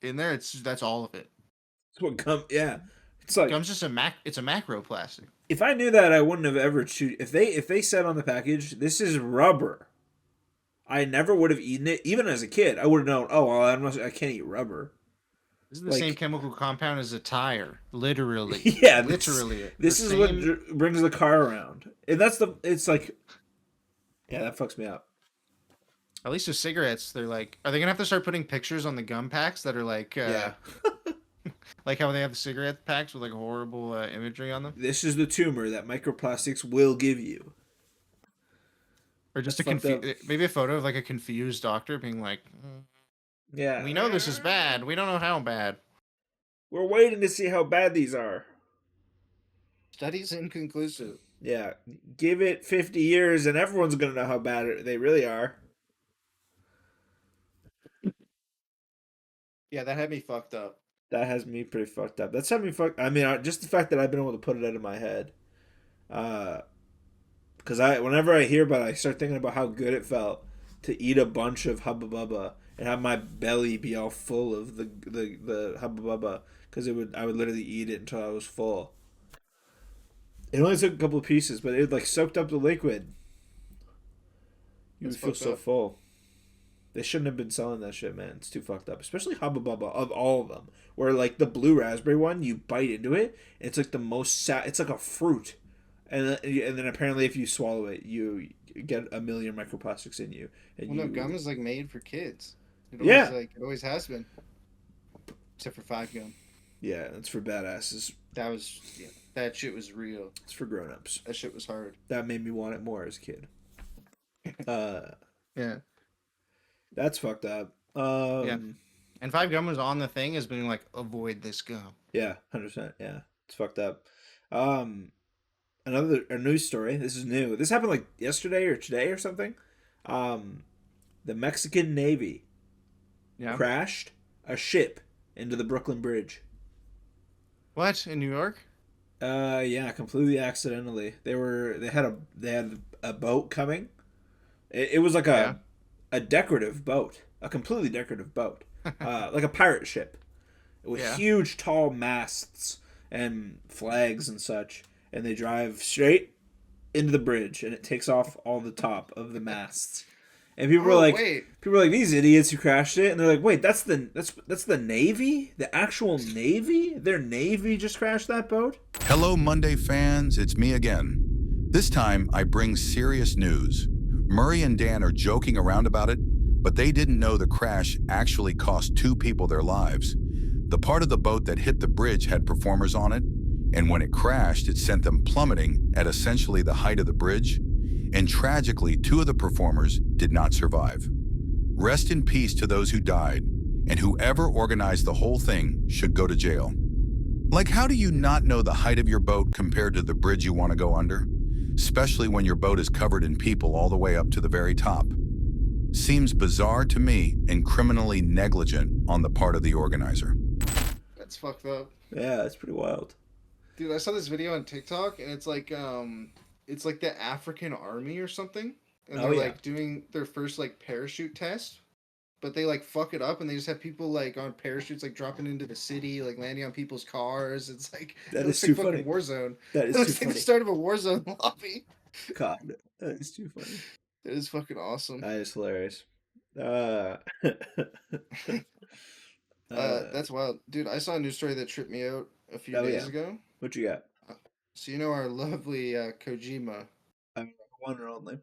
Speaker 3: in there. That's all of it.
Speaker 1: It's what gum. Yeah, it's like
Speaker 3: Gum's just it's a macro plastic.
Speaker 1: if I knew that, I wouldn't have ever chewed. If they said on the package, "This is rubber," I never would have eaten it. Even as a kid, I would have known. Oh, well, I can't eat rubber.
Speaker 3: This is the
Speaker 1: Like-
Speaker 3: same chemical compound as a tire, literally.
Speaker 1: Yeah,
Speaker 3: literally.
Speaker 1: This
Speaker 3: The
Speaker 1: is
Speaker 3: same-
Speaker 1: what brings the car around, and that's the. It's like, yeah, that fucks me up.
Speaker 3: At least with cigarettes, they're like, are they gonna have to start putting pictures on the gum packs that are like,
Speaker 1: Yeah,
Speaker 3: like how they have the cigarette packs with like horrible imagery on them,
Speaker 1: this is the tumor that microplastics will give you.
Speaker 3: or just
Speaker 1: That's fucked
Speaker 3: maybe a photo of like a confused doctor being like,
Speaker 1: Yeah,
Speaker 3: we know this is bad, we don't know how bad.
Speaker 1: we're waiting to see how bad these are.
Speaker 2: Studies inconclusive.
Speaker 1: Yeah, give it 50 years and everyone's gonna know how bad they really are.
Speaker 2: Yeah, that had me fucked up.
Speaker 1: That has me pretty fucked up. That's had me fucked. I mean, just the fact that I've been able to put it out of my head. Because whenever I hear about it, I start thinking about how good it felt to eat a bunch of Hubba Bubba and have my belly be all full of the Hubba Bubba. Because I would literally eat it until I was full. It only took a couple of pieces, but it like soaked up the liquid. You would
Speaker 2: That's
Speaker 1: feel
Speaker 2: fucked
Speaker 1: so
Speaker 2: up.
Speaker 1: full. They shouldn't have been selling that shit, man. It's too fucked up. Especially Hubba Bubba, of all of them. Where, like, the blue raspberry one, you bite into it, and it's, like, the most... it's like a fruit. And then apparently if you swallow it, you get a million microplastics in you. And
Speaker 2: Well, no, gum is like made for kids. It
Speaker 1: Yeah.
Speaker 2: It always has been. Except for 5 gum.
Speaker 1: Yeah, that's for badasses.
Speaker 2: That shit was real.
Speaker 1: It's for grown-ups.
Speaker 2: That shit was hard.
Speaker 1: That made me want it more as a kid.
Speaker 3: Yeah.
Speaker 1: That's fucked up.
Speaker 3: Yeah. And 5 gum was on the thing as being like, avoid this gum.
Speaker 1: Yeah, 100%. Yeah, it's fucked up. A news story. This is new. This happened like yesterday or today or something. The Mexican Navy crashed a ship into the Brooklyn Bridge.
Speaker 3: What, in New York?
Speaker 1: Yeah, completely accidentally. They had a boat coming. It was like a decorative boat, a completely decorative boat, like a pirate ship, with huge tall masts and flags and such. And they drive straight into the bridge, and it takes off all the top of the masts. And people are like, these idiots who crashed it, and they're like, wait, that's the Navy, the actual Navy. Their Navy just crashed that boat.
Speaker 5: Hello, Monday fans. It's me again. This time, I bring serious news. Murray and Dan are joking around about it, but they didn't know the crash actually cost 2 people their lives. The part of the boat that hit the bridge had performers on it, and when it crashed, it sent them plummeting at essentially the height of the bridge. And tragically, 2 of the performers did not survive. Rest in peace to those who died, and whoever organized the whole thing should go to jail. Like, how do you not know the height of your boat compared to the bridge you want to go under? Especially when your boat is covered in people all the way up to the very top. Seems bizarre to me and criminally negligent on the part of the organizer.
Speaker 2: That's fucked up.
Speaker 1: Yeah, that's pretty wild.
Speaker 2: Dude, I saw this video on TikTok, and it's like the African army or something, and they're like doing their first like parachute test, but they like fuck it up, and they just have people like on parachutes like dropping into the city, like landing on people's cars. It's like
Speaker 1: That
Speaker 2: it looks
Speaker 1: is too
Speaker 2: like
Speaker 1: funny.
Speaker 2: fucking Warzone.
Speaker 1: That is
Speaker 2: It looks
Speaker 1: too
Speaker 2: like
Speaker 1: funny.
Speaker 2: the start of a Warzone lobby.
Speaker 1: God, that is too funny.
Speaker 2: It is fucking awesome.
Speaker 1: That is hilarious.
Speaker 2: That's wild, dude. I saw a news story that tripped me out a few
Speaker 1: Oh,
Speaker 2: days
Speaker 1: yeah.
Speaker 2: ago.
Speaker 1: What you got?
Speaker 2: So you know our lovely Kojima,
Speaker 1: One or only.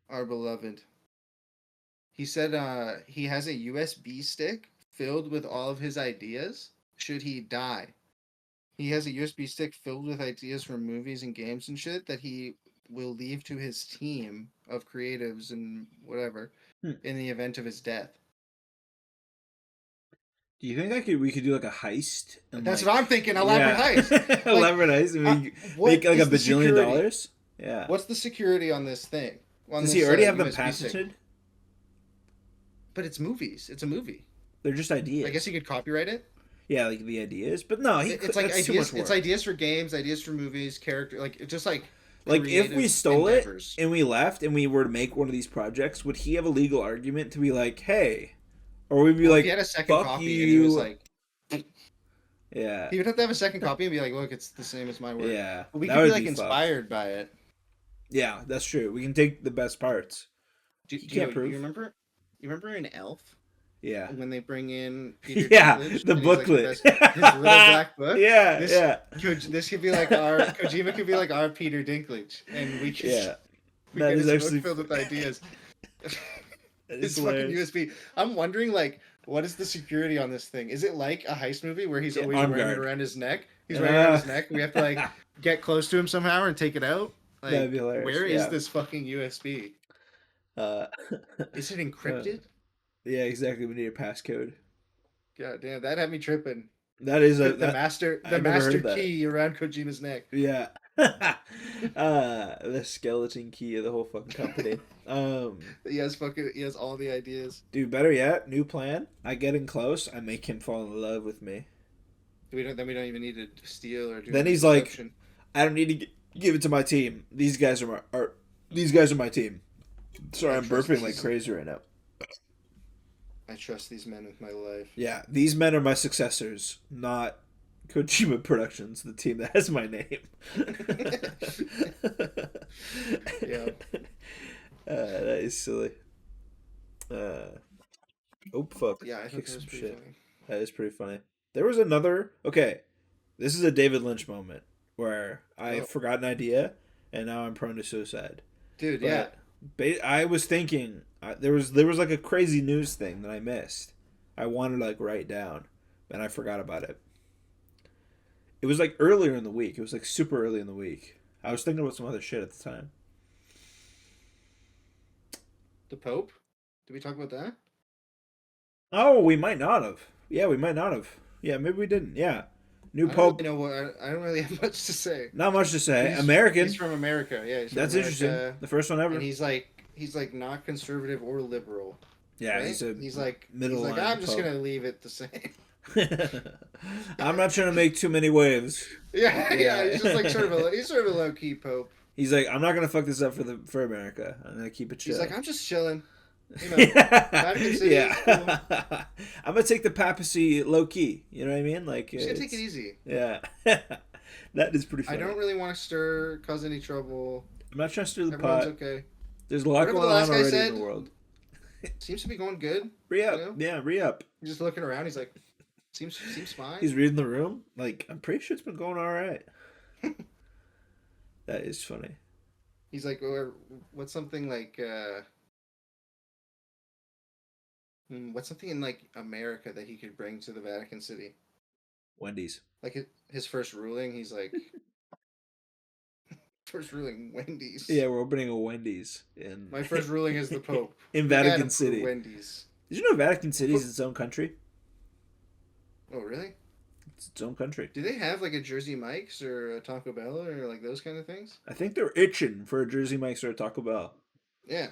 Speaker 2: our beloved. He said he has a USB stick filled with all of his ideas should he die. He has a USB stick filled with ideas from movies and games and shit that he will leave to his team of creatives and whatever in the event of his death.
Speaker 1: Do you think we could do like a heist? And
Speaker 2: That's what I'm thinking. Elaborate heist.
Speaker 1: Elaborate heist. And we
Speaker 2: what
Speaker 1: make like a
Speaker 2: is the
Speaker 1: bajillion
Speaker 2: security?
Speaker 1: dollars. Yeah.
Speaker 2: What's the security on this thing? On
Speaker 1: Does
Speaker 2: this,
Speaker 1: he already have them
Speaker 2: USB stick?
Speaker 1: patented?
Speaker 2: But it's movies. It's a movie.
Speaker 1: They're just ideas.
Speaker 2: I guess he could copyright it.
Speaker 1: Yeah, like the ideas, but no,
Speaker 2: It's like
Speaker 1: that's too
Speaker 2: ideas.
Speaker 1: much work.
Speaker 2: It's ideas for games, ideas for movies, character. Like it's just like
Speaker 1: if we
Speaker 2: creative
Speaker 1: stole
Speaker 2: endeavors.
Speaker 1: it and we left and we were to make one of these projects, would he have a legal argument to be like, hey, or we'd be
Speaker 2: Well,
Speaker 1: like,
Speaker 2: if he had a second
Speaker 1: fuck
Speaker 2: copy
Speaker 1: you.
Speaker 2: and he was like,
Speaker 1: yeah,
Speaker 2: he would have to have a second copy and be like, look, it's the same as my work.
Speaker 1: yeah,
Speaker 2: But we
Speaker 1: that
Speaker 2: could
Speaker 1: would
Speaker 2: be like
Speaker 1: fucked.
Speaker 2: inspired by it.
Speaker 1: Yeah, that's true. We can take the best parts.
Speaker 2: Do
Speaker 1: can't prove.
Speaker 2: you remember? You remember in Elf
Speaker 1: Yeah,
Speaker 2: when they bring in Peter
Speaker 1: yeah,
Speaker 2: Dinklage
Speaker 1: the
Speaker 2: and he's, like,
Speaker 1: booklet,
Speaker 2: his little black book.
Speaker 1: Yeah,
Speaker 2: This-
Speaker 1: yeah,
Speaker 2: This could be like our Kojima could be like our Peter Dinklage, and we could
Speaker 1: yeah.
Speaker 2: we
Speaker 1: That
Speaker 2: get
Speaker 1: is
Speaker 2: his
Speaker 1: actually
Speaker 2: book filled with ideas.
Speaker 1: It's
Speaker 2: It's fucking
Speaker 1: hilarious.
Speaker 2: USB. I'm wondering, like, what is the security on this thing? Is it like a heist movie where he's
Speaker 1: Yeah,
Speaker 2: always
Speaker 1: arm
Speaker 2: wearing it
Speaker 1: guard.
Speaker 2: around his neck? He's wearing it around his neck. And we have to like get close to him somehow and take it out. Like,
Speaker 1: That'd be hilarious,
Speaker 2: where is
Speaker 1: yeah.
Speaker 2: this fucking USB? Is it encrypted?
Speaker 1: Yeah, exactly. We need a passcode.
Speaker 2: God damn, that had me tripping.
Speaker 1: That is
Speaker 2: The master
Speaker 1: I've never heard that.
Speaker 2: key around Kojima's neck.
Speaker 1: Yeah. The skeleton key of the whole fucking company.
Speaker 2: He has all the ideas.
Speaker 1: Dude, better yet, new plan. I get in close, I make him fall in love with me.
Speaker 2: We don't even need to steal or do.
Speaker 1: Then
Speaker 2: any
Speaker 1: he's like,
Speaker 2: deception.
Speaker 1: I don't need to give it to my team. These guys are my team. Sorry, I'm
Speaker 2: trust
Speaker 1: burping like
Speaker 2: these-
Speaker 1: crazy right now.
Speaker 2: I trust these men with my life.
Speaker 1: Yeah, these men are my successors, not Kojima Productions, the team that has my name.
Speaker 2: Yeah.
Speaker 1: That is silly. Oh fuck!
Speaker 2: Yeah, I think
Speaker 1: Kick
Speaker 2: that was
Speaker 1: some
Speaker 2: pretty
Speaker 1: shit.
Speaker 2: funny.
Speaker 1: That is pretty funny. There was another. Okay, this is a David Lynch moment where I forgot an idea, and now I'm prone to suicide.
Speaker 2: Dude,
Speaker 1: But
Speaker 2: yeah.
Speaker 1: I was thinking there was like a crazy news thing that I missed. I wanted to like write down, and I forgot about it. It was like earlier in the week. It was like super early in the week. I was thinking about some other shit at the time.
Speaker 2: The Pope? Did we talk about that?
Speaker 1: Oh, we might not have. Yeah, we might not have. Yeah, maybe we didn't. Yeah, new
Speaker 2: I
Speaker 1: pope.
Speaker 2: don't really know I don't really have much to say.
Speaker 1: Not much to say.
Speaker 2: He's-
Speaker 1: American.
Speaker 2: He's from America. Yeah, he's from
Speaker 1: That's
Speaker 2: America,
Speaker 1: interesting. The first one ever.
Speaker 2: And he's like not conservative or liberal.
Speaker 1: Yeah,
Speaker 2: right?
Speaker 1: he's
Speaker 2: like
Speaker 1: middle
Speaker 2: He's like,
Speaker 1: line
Speaker 2: I'm just
Speaker 1: pope."
Speaker 2: gonna leave it the same.
Speaker 1: I'm not trying to make too many waves.
Speaker 2: Yeah,
Speaker 1: Yeah.
Speaker 2: yeah. He's just like he's sort of a low key pope.
Speaker 1: He's like, I'm not gonna fuck this up for America. I'm gonna keep it chill.
Speaker 2: He's like, I'm just chilling. You know,
Speaker 1: yeah.
Speaker 2: City is cool.
Speaker 1: I'm gonna take the papacy low key. You know what I mean? Like,
Speaker 2: just gonna take it easy.
Speaker 1: Yeah, that is pretty
Speaker 2: I
Speaker 1: funny.
Speaker 2: don't really want to cause any trouble.
Speaker 1: I'm not trying to stir the
Speaker 2: Everyone's
Speaker 1: pot.
Speaker 2: okay.
Speaker 1: There's a lot
Speaker 2: Whatever the
Speaker 1: going on
Speaker 2: last guy
Speaker 1: already
Speaker 2: said,
Speaker 1: in the world.
Speaker 2: Seems to be going good.
Speaker 1: Re-up.
Speaker 2: You know?
Speaker 1: Yeah, re-up.
Speaker 2: He's just looking around. He's like, seems fine.
Speaker 1: He's reading the room. Like, I'm pretty sure it's been going all right. That is funny.
Speaker 2: He's like, what's something like, what's something in like America that he could bring to the Vatican City?
Speaker 1: Wendy's.
Speaker 2: Like his first ruling, he's like, first ruling, Wendy's.
Speaker 1: Yeah, we're opening a Wendy's in.
Speaker 2: My first ruling is the Pope.
Speaker 1: in
Speaker 2: We gotta
Speaker 1: Vatican
Speaker 2: prove
Speaker 1: City.
Speaker 2: Wendy's.
Speaker 1: Did you know Vatican City is its own country?
Speaker 2: Oh, really?
Speaker 1: It's its own country.
Speaker 2: Do they have like a Jersey Mike's or a Taco Bell or like those kind of things?
Speaker 1: I think they're itching for a Jersey Mike's or a Taco Bell.
Speaker 2: Yeah.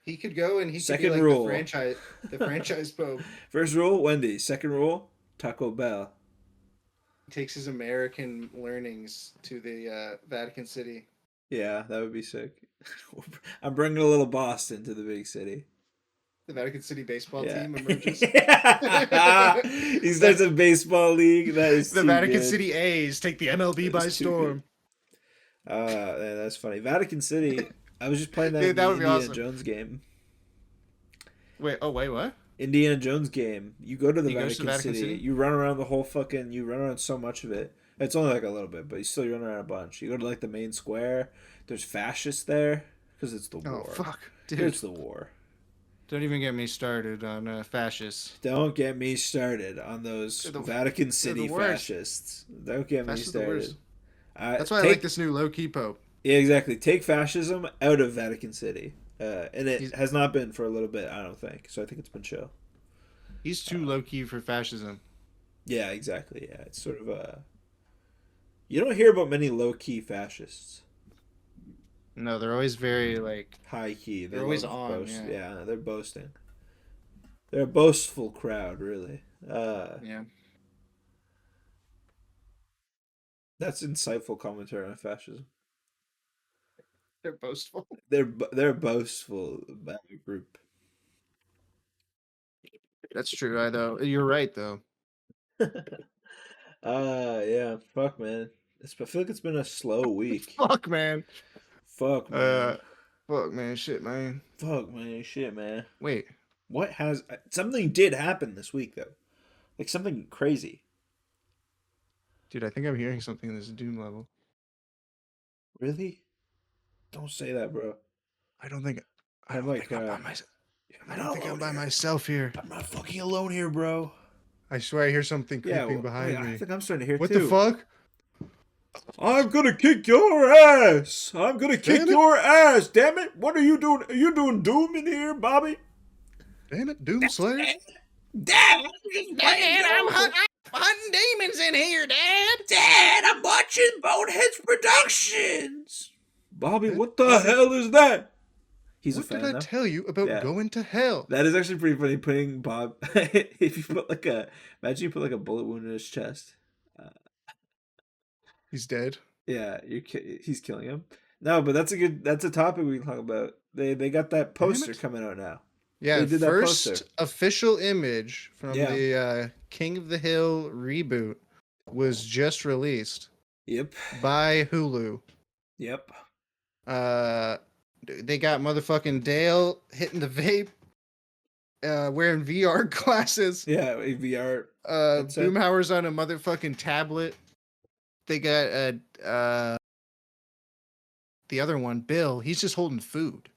Speaker 2: He could go and he
Speaker 1: Second
Speaker 2: could be like
Speaker 1: rule.
Speaker 2: the franchise Pope.
Speaker 1: First rule, Wendy's. Second rule, Taco Bell.
Speaker 2: He takes his American learnings to the Vatican City.
Speaker 1: Yeah, that would be sick. I'm bringing a little Boston to the big city.
Speaker 2: The Vatican City baseball
Speaker 1: Yeah.
Speaker 2: team emerges.
Speaker 1: He starts a baseball league. That is
Speaker 2: The
Speaker 1: too
Speaker 2: Vatican
Speaker 1: good.
Speaker 2: City A's take the MLB by
Speaker 1: That is too
Speaker 2: storm.
Speaker 1: Yeah, that's funny. Vatican City. I was just playing that
Speaker 3: Dude,
Speaker 1: in
Speaker 3: that
Speaker 1: the
Speaker 3: would be
Speaker 1: Indiana
Speaker 3: awesome.
Speaker 1: Jones game.
Speaker 3: Wait, what?
Speaker 1: Indiana Jones game. You go to the
Speaker 3: He goes to
Speaker 1: Vatican, City. You run around the whole fucking. You run around so much of it. It's only like a little bit, but you still run around a bunch. You go to like the main square. There's fascists there because it's the war.
Speaker 3: Oh fuck, dude!
Speaker 1: It's the war.
Speaker 3: Don't even get me started on fascists.
Speaker 1: Don't get me started on those Vatican City fascists. Don't get me started.
Speaker 3: That's why I like this new low-key pope.
Speaker 1: Yeah, exactly. Take fascism out of Vatican City. And it has not been for a little bit, I don't think. So I think it's been chill.
Speaker 3: He's too low-key for fascism.
Speaker 1: Yeah, exactly. Yeah, it's sort of a... You don't hear about many low-key fascists.
Speaker 3: No, they're always very, like...
Speaker 1: High-key.
Speaker 3: They're always on,
Speaker 1: yeah, they're boasting. They're a boastful crowd, really.
Speaker 3: Yeah.
Speaker 1: That's insightful commentary on fascism.
Speaker 3: They're boastful.
Speaker 1: They're a boastful group.
Speaker 3: That's true, though. You're right, though.
Speaker 1: Yeah. Fuck, man. I feel like it's been a slow week.
Speaker 3: Fuck, man.
Speaker 1: Fuck, man.
Speaker 3: Fuck, man. Shit, man.
Speaker 1: Fuck, man. Shit, man.
Speaker 3: Wait.
Speaker 1: What has... Something did happen this week, though. Like, something crazy.
Speaker 3: Dude, I think I'm hearing something in this Doom level.
Speaker 1: Really? Don't say that, bro.
Speaker 3: I don't think I'm by myself here.
Speaker 1: I'm not fucking alone here, bro.
Speaker 3: I swear I hear something creeping behind me.
Speaker 1: I think I'm starting to hear
Speaker 3: What
Speaker 1: too.
Speaker 3: the fuck?
Speaker 1: I'm gonna kick your ass. I'm gonna kick your ass. Damn it. What are you doing? Are you doing Doom in here, Bobby?
Speaker 3: Damn it, Doom Slayer.
Speaker 6: Dad, I'm hunting demons in here, Dad. Dad, I'm watching Boneheads Productions.
Speaker 1: Bobby, what the hell is that? He's
Speaker 3: what
Speaker 1: a fan,
Speaker 3: did I tell you about going to hell?
Speaker 1: That is actually pretty funny. Putting Bob, if you put like imagine you put like a bullet wound in his chest.
Speaker 3: He's dead.
Speaker 1: Yeah, he's killing him. No, but that's a topic we can talk about. They got that poster coming out now.
Speaker 3: Yeah, first official image from the King of the Hill reboot was just released.
Speaker 1: Yep.
Speaker 3: By Hulu.
Speaker 1: Yep.
Speaker 3: They got motherfucking Dale hitting the vape, wearing VR glasses.
Speaker 1: Yeah, VR.
Speaker 3: Boomhauer's on a motherfucking tablet. They got the other one, Bill. He's just holding food,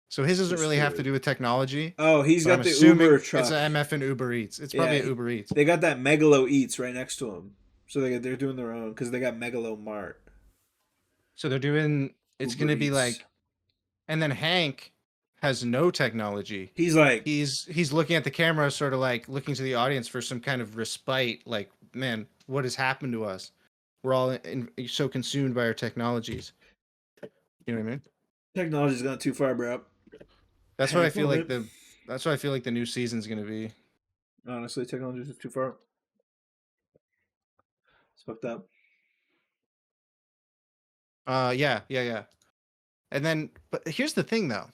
Speaker 3: so his doesn't really have to do with technology.
Speaker 1: Oh, he's got the Uber truck.
Speaker 3: It's an MF and Uber Eats. It's probably an Uber Eats.
Speaker 1: They got that Megalo Eats right next to him, so they're doing their own because they got Megalo Mart.
Speaker 3: So they're doing. It's going to be like, and then Hank has no technology.
Speaker 1: He's like
Speaker 3: he's looking at the camera, sort of like looking to the audience for some kind of respite. Like, man, what has happened to us? We're all so consumed by our technologies. You know what I mean?
Speaker 1: Technology's gone too far, bro.
Speaker 3: That's what I feel like That's what I feel like the new season's going to be.
Speaker 1: Honestly, technology's too far. It's fucked up.
Speaker 3: Yeah. And then, but here's the thing, though.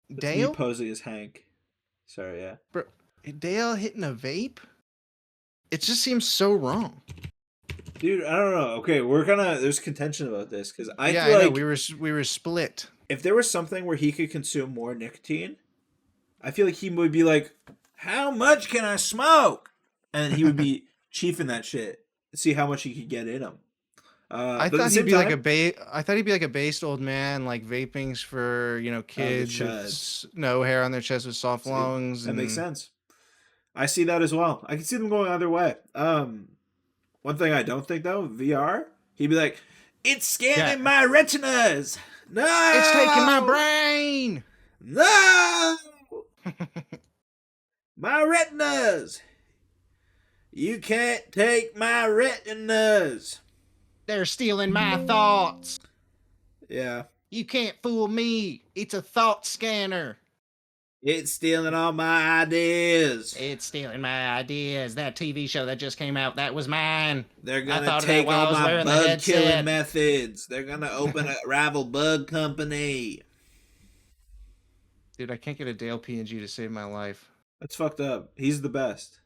Speaker 1: It's
Speaker 3: Dale
Speaker 1: me posing as Hank. Sorry, yeah.
Speaker 3: Bro, Dale hitting a vape? It just seems so wrong.
Speaker 1: Dude, I don't know. Okay, there's contention about this because I feel like
Speaker 3: we were split.
Speaker 1: If there was something where he could consume more nicotine, I feel like he would be like, "How much can I smoke?" And he would be chiefing that shit, see how much he could get in him.
Speaker 3: I thought he'd be like a based old man, like vaping's for kids with no hair on their chest with soft lungs.
Speaker 1: That makes sense. I see that as well. I can see them going either way. One thing I don't think though, VR, he'd be like, "It's scanning my retinas. No,
Speaker 3: it's taking my brain.
Speaker 1: No, my retinas. You can't take my retinas.
Speaker 3: They're stealing my thoughts.
Speaker 1: Yeah.
Speaker 3: You can't fool me. It's a thought scanner.
Speaker 1: It's stealing all my ideas.
Speaker 3: It's stealing my ideas. That TV show that just came out, that was mine.
Speaker 1: They're gonna take all my bug killing methods. They're gonna open a rival bug company.
Speaker 3: Dude, I can't get a Dale PNG to save my life.
Speaker 1: That's fucked up. He's the best.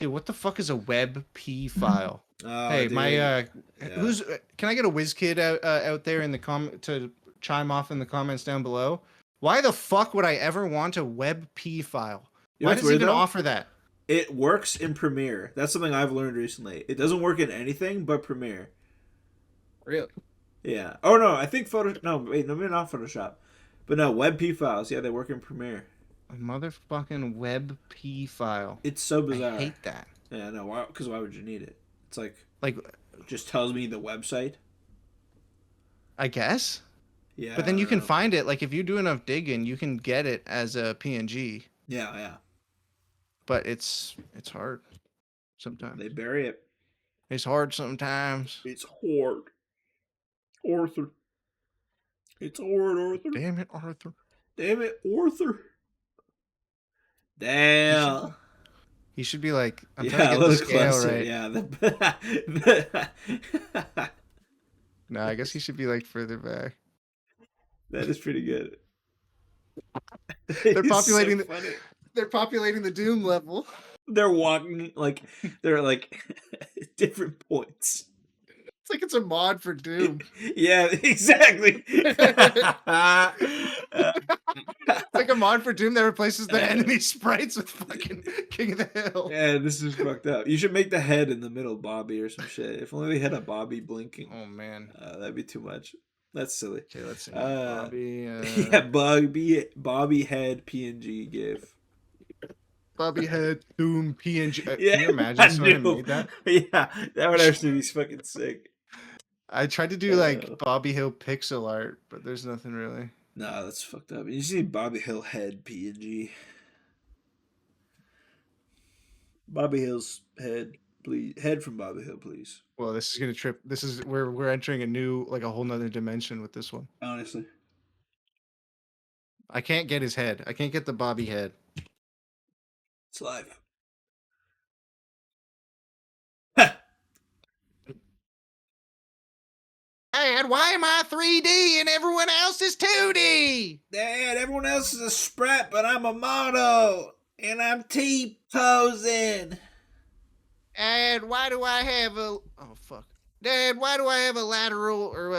Speaker 3: Dude, what the fuck is a WebP file? Hey,
Speaker 1: dude.
Speaker 3: my who's can I get a whiz kid out there in the to chime off in the comments down below? Why the fuck would I ever want a WebP file?
Speaker 1: You know
Speaker 3: Why
Speaker 1: what's
Speaker 3: does it
Speaker 1: weird,
Speaker 3: even
Speaker 1: though?
Speaker 3: offer that?
Speaker 1: It works in Premiere. That's something I've learned recently. It doesn't work in anything but Premiere.
Speaker 3: Really?
Speaker 1: Yeah. Oh no, I think No, wait, no, maybe not Photoshop. But no, WebP files. Yeah, they work in Premiere.
Speaker 3: A motherfucking WebP file.
Speaker 1: It's so bizarre.
Speaker 3: I hate that.
Speaker 1: Yeah, no. Why? Because why would you need it? It's like
Speaker 3: it
Speaker 1: just tells me the website.
Speaker 3: I guess.
Speaker 1: Yeah.
Speaker 3: But then you can find it. Like if you do enough digging, you can get it as a PNG.
Speaker 1: Yeah, yeah.
Speaker 3: But it's hard sometimes.
Speaker 1: They bury it.
Speaker 3: It's hard sometimes.
Speaker 1: It's hard. Arthur. It's hard, Arthur.
Speaker 3: Damn it, Arthur.
Speaker 1: Damn it, Arthur. Damn.
Speaker 3: He should be like, I'm trying to get the scale
Speaker 1: closer.
Speaker 3: right.
Speaker 1: Yeah.
Speaker 3: No, I guess he should be like further back.
Speaker 1: That is pretty good.
Speaker 3: They're populating
Speaker 2: They're populating the Doom level.
Speaker 1: They're walking like they're like different points.
Speaker 2: It's like it's a mod for Doom.
Speaker 1: Yeah, exactly.
Speaker 3: It's like a mod for Doom that replaces the enemy sprites with fucking King of the Hill.
Speaker 1: Yeah, this is fucked up. You should make the head in the middle Bobby or some shit. If only they had a Bobby blinking.
Speaker 3: Oh man,
Speaker 1: that'd be too much. That's silly.
Speaker 3: Okay, let's see. Bobby.
Speaker 1: Yeah, Bobby head PNG gif.
Speaker 3: Bobby head Doom PNG.
Speaker 1: Yeah,
Speaker 3: can you imagine someone made that?
Speaker 1: Yeah, that would actually be fucking sick.
Speaker 3: I tried to do like Bobby Hill pixel art, but there's nothing really.
Speaker 1: No, that's fucked up. You see Bobby Hill head PNG. Bobby Hill's head, please. Head from Bobby Hill, please.
Speaker 3: Well, this is gonna trip. This is where we're entering a new, like a whole nother dimension with this one.
Speaker 1: Honestly,
Speaker 3: I can't get his head. I can't get the Bobby head.
Speaker 1: it's live.
Speaker 3: Dad, why am I 3D and everyone else is 2D?
Speaker 1: Dad, everyone else is a sprat, but I'm a model, and I'm T-posing.
Speaker 3: Dad, why do I have a... Oh, fuck. Dad, why do I have a lateral or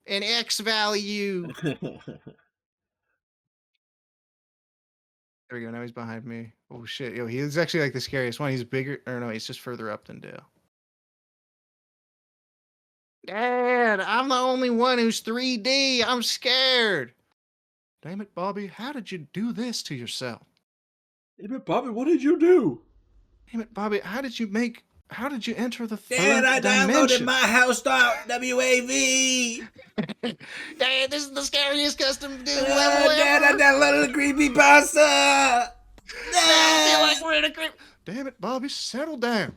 Speaker 3: an X value? There we go. Now he's behind me. Oh, shit. Yo, he's actually like the scariest one. He's bigger. Or no, he's just further up than Dale. Dad, I'm the only one who's 3D. I'm scared. Damn it, Bobby. How did you do this to yourself?
Speaker 1: Damn it, Bobby, what did you do?
Speaker 3: Damn it, Bobby. How did you enter the third
Speaker 1: Dad, I downloaded
Speaker 3: dimension?
Speaker 1: myhouse.wav.
Speaker 3: Dad, this is the scariest custom Doom level
Speaker 1: Dad, I
Speaker 3: ever.
Speaker 1: downloaded a creepypasta.
Speaker 3: I feel like we're in a creep. Damn it, Bobby. Settle down.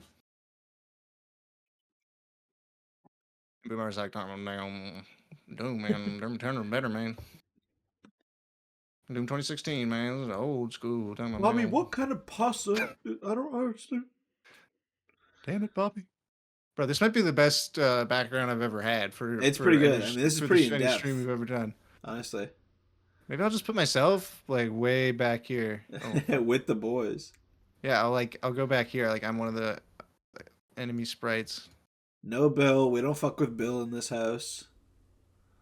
Speaker 3: Boomer's like, Doom, man. Doom Turner better, man. Doom 2016, man. This is old school.
Speaker 1: Bobby, what kind of pasta? I don't understand.
Speaker 3: Damn it, Bobby. Bro, this might be the best background I've ever had for.
Speaker 1: It's
Speaker 3: for
Speaker 1: pretty good.
Speaker 3: any-
Speaker 1: I mean, this is
Speaker 3: for
Speaker 1: pretty
Speaker 3: any
Speaker 1: in-depth.
Speaker 3: stream we've ever done.
Speaker 1: Honestly.
Speaker 3: Maybe I'll just put myself like way back here. Oh.
Speaker 1: With the boys.
Speaker 3: Yeah, I'll go back here. Like I'm one of the enemy sprites.
Speaker 1: No Bill. We don't fuck with Bill in this house.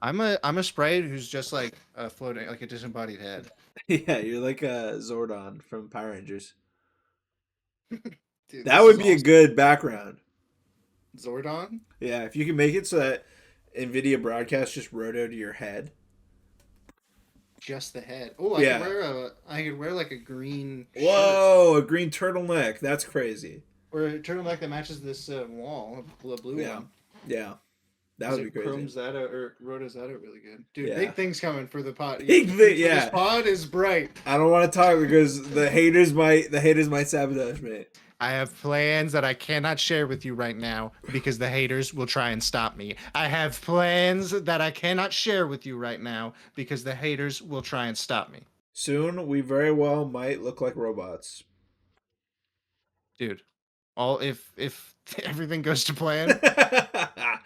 Speaker 3: I'm a sprite who's just like a floating, like a disembodied head.
Speaker 1: Yeah, you're like a Zordon from Power Rangers.
Speaker 2: Dude,
Speaker 1: That
Speaker 2: this
Speaker 1: would
Speaker 2: is
Speaker 1: be a
Speaker 2: awesome.
Speaker 1: good background.
Speaker 2: Zordon.
Speaker 1: Yeah, if you can make it so that NVIDIA broadcast just rotated your head.
Speaker 2: Just the head. Oh,
Speaker 1: Yeah.
Speaker 2: I could wear like a green shirt.
Speaker 1: Whoa, a green turtleneck. That's crazy.
Speaker 2: Or a turtleneck that matches this wall, the blue
Speaker 1: Yeah.
Speaker 2: one.
Speaker 1: Yeah. That would be crazy.
Speaker 2: Chromes that out, or rotas that out really good. Dude,
Speaker 1: Yeah.
Speaker 2: big things coming for the pod.
Speaker 1: Big thing, yeah.
Speaker 2: This pod is bright.
Speaker 1: I don't want to talk because the haters might sabotage me.
Speaker 3: I have plans that I cannot share with you right now because the haters will try and stop me. I have plans that I cannot share with you right now because the haters will try and stop me.
Speaker 1: Soon we very well might look like robots.
Speaker 3: Dude, if everything goes to plan,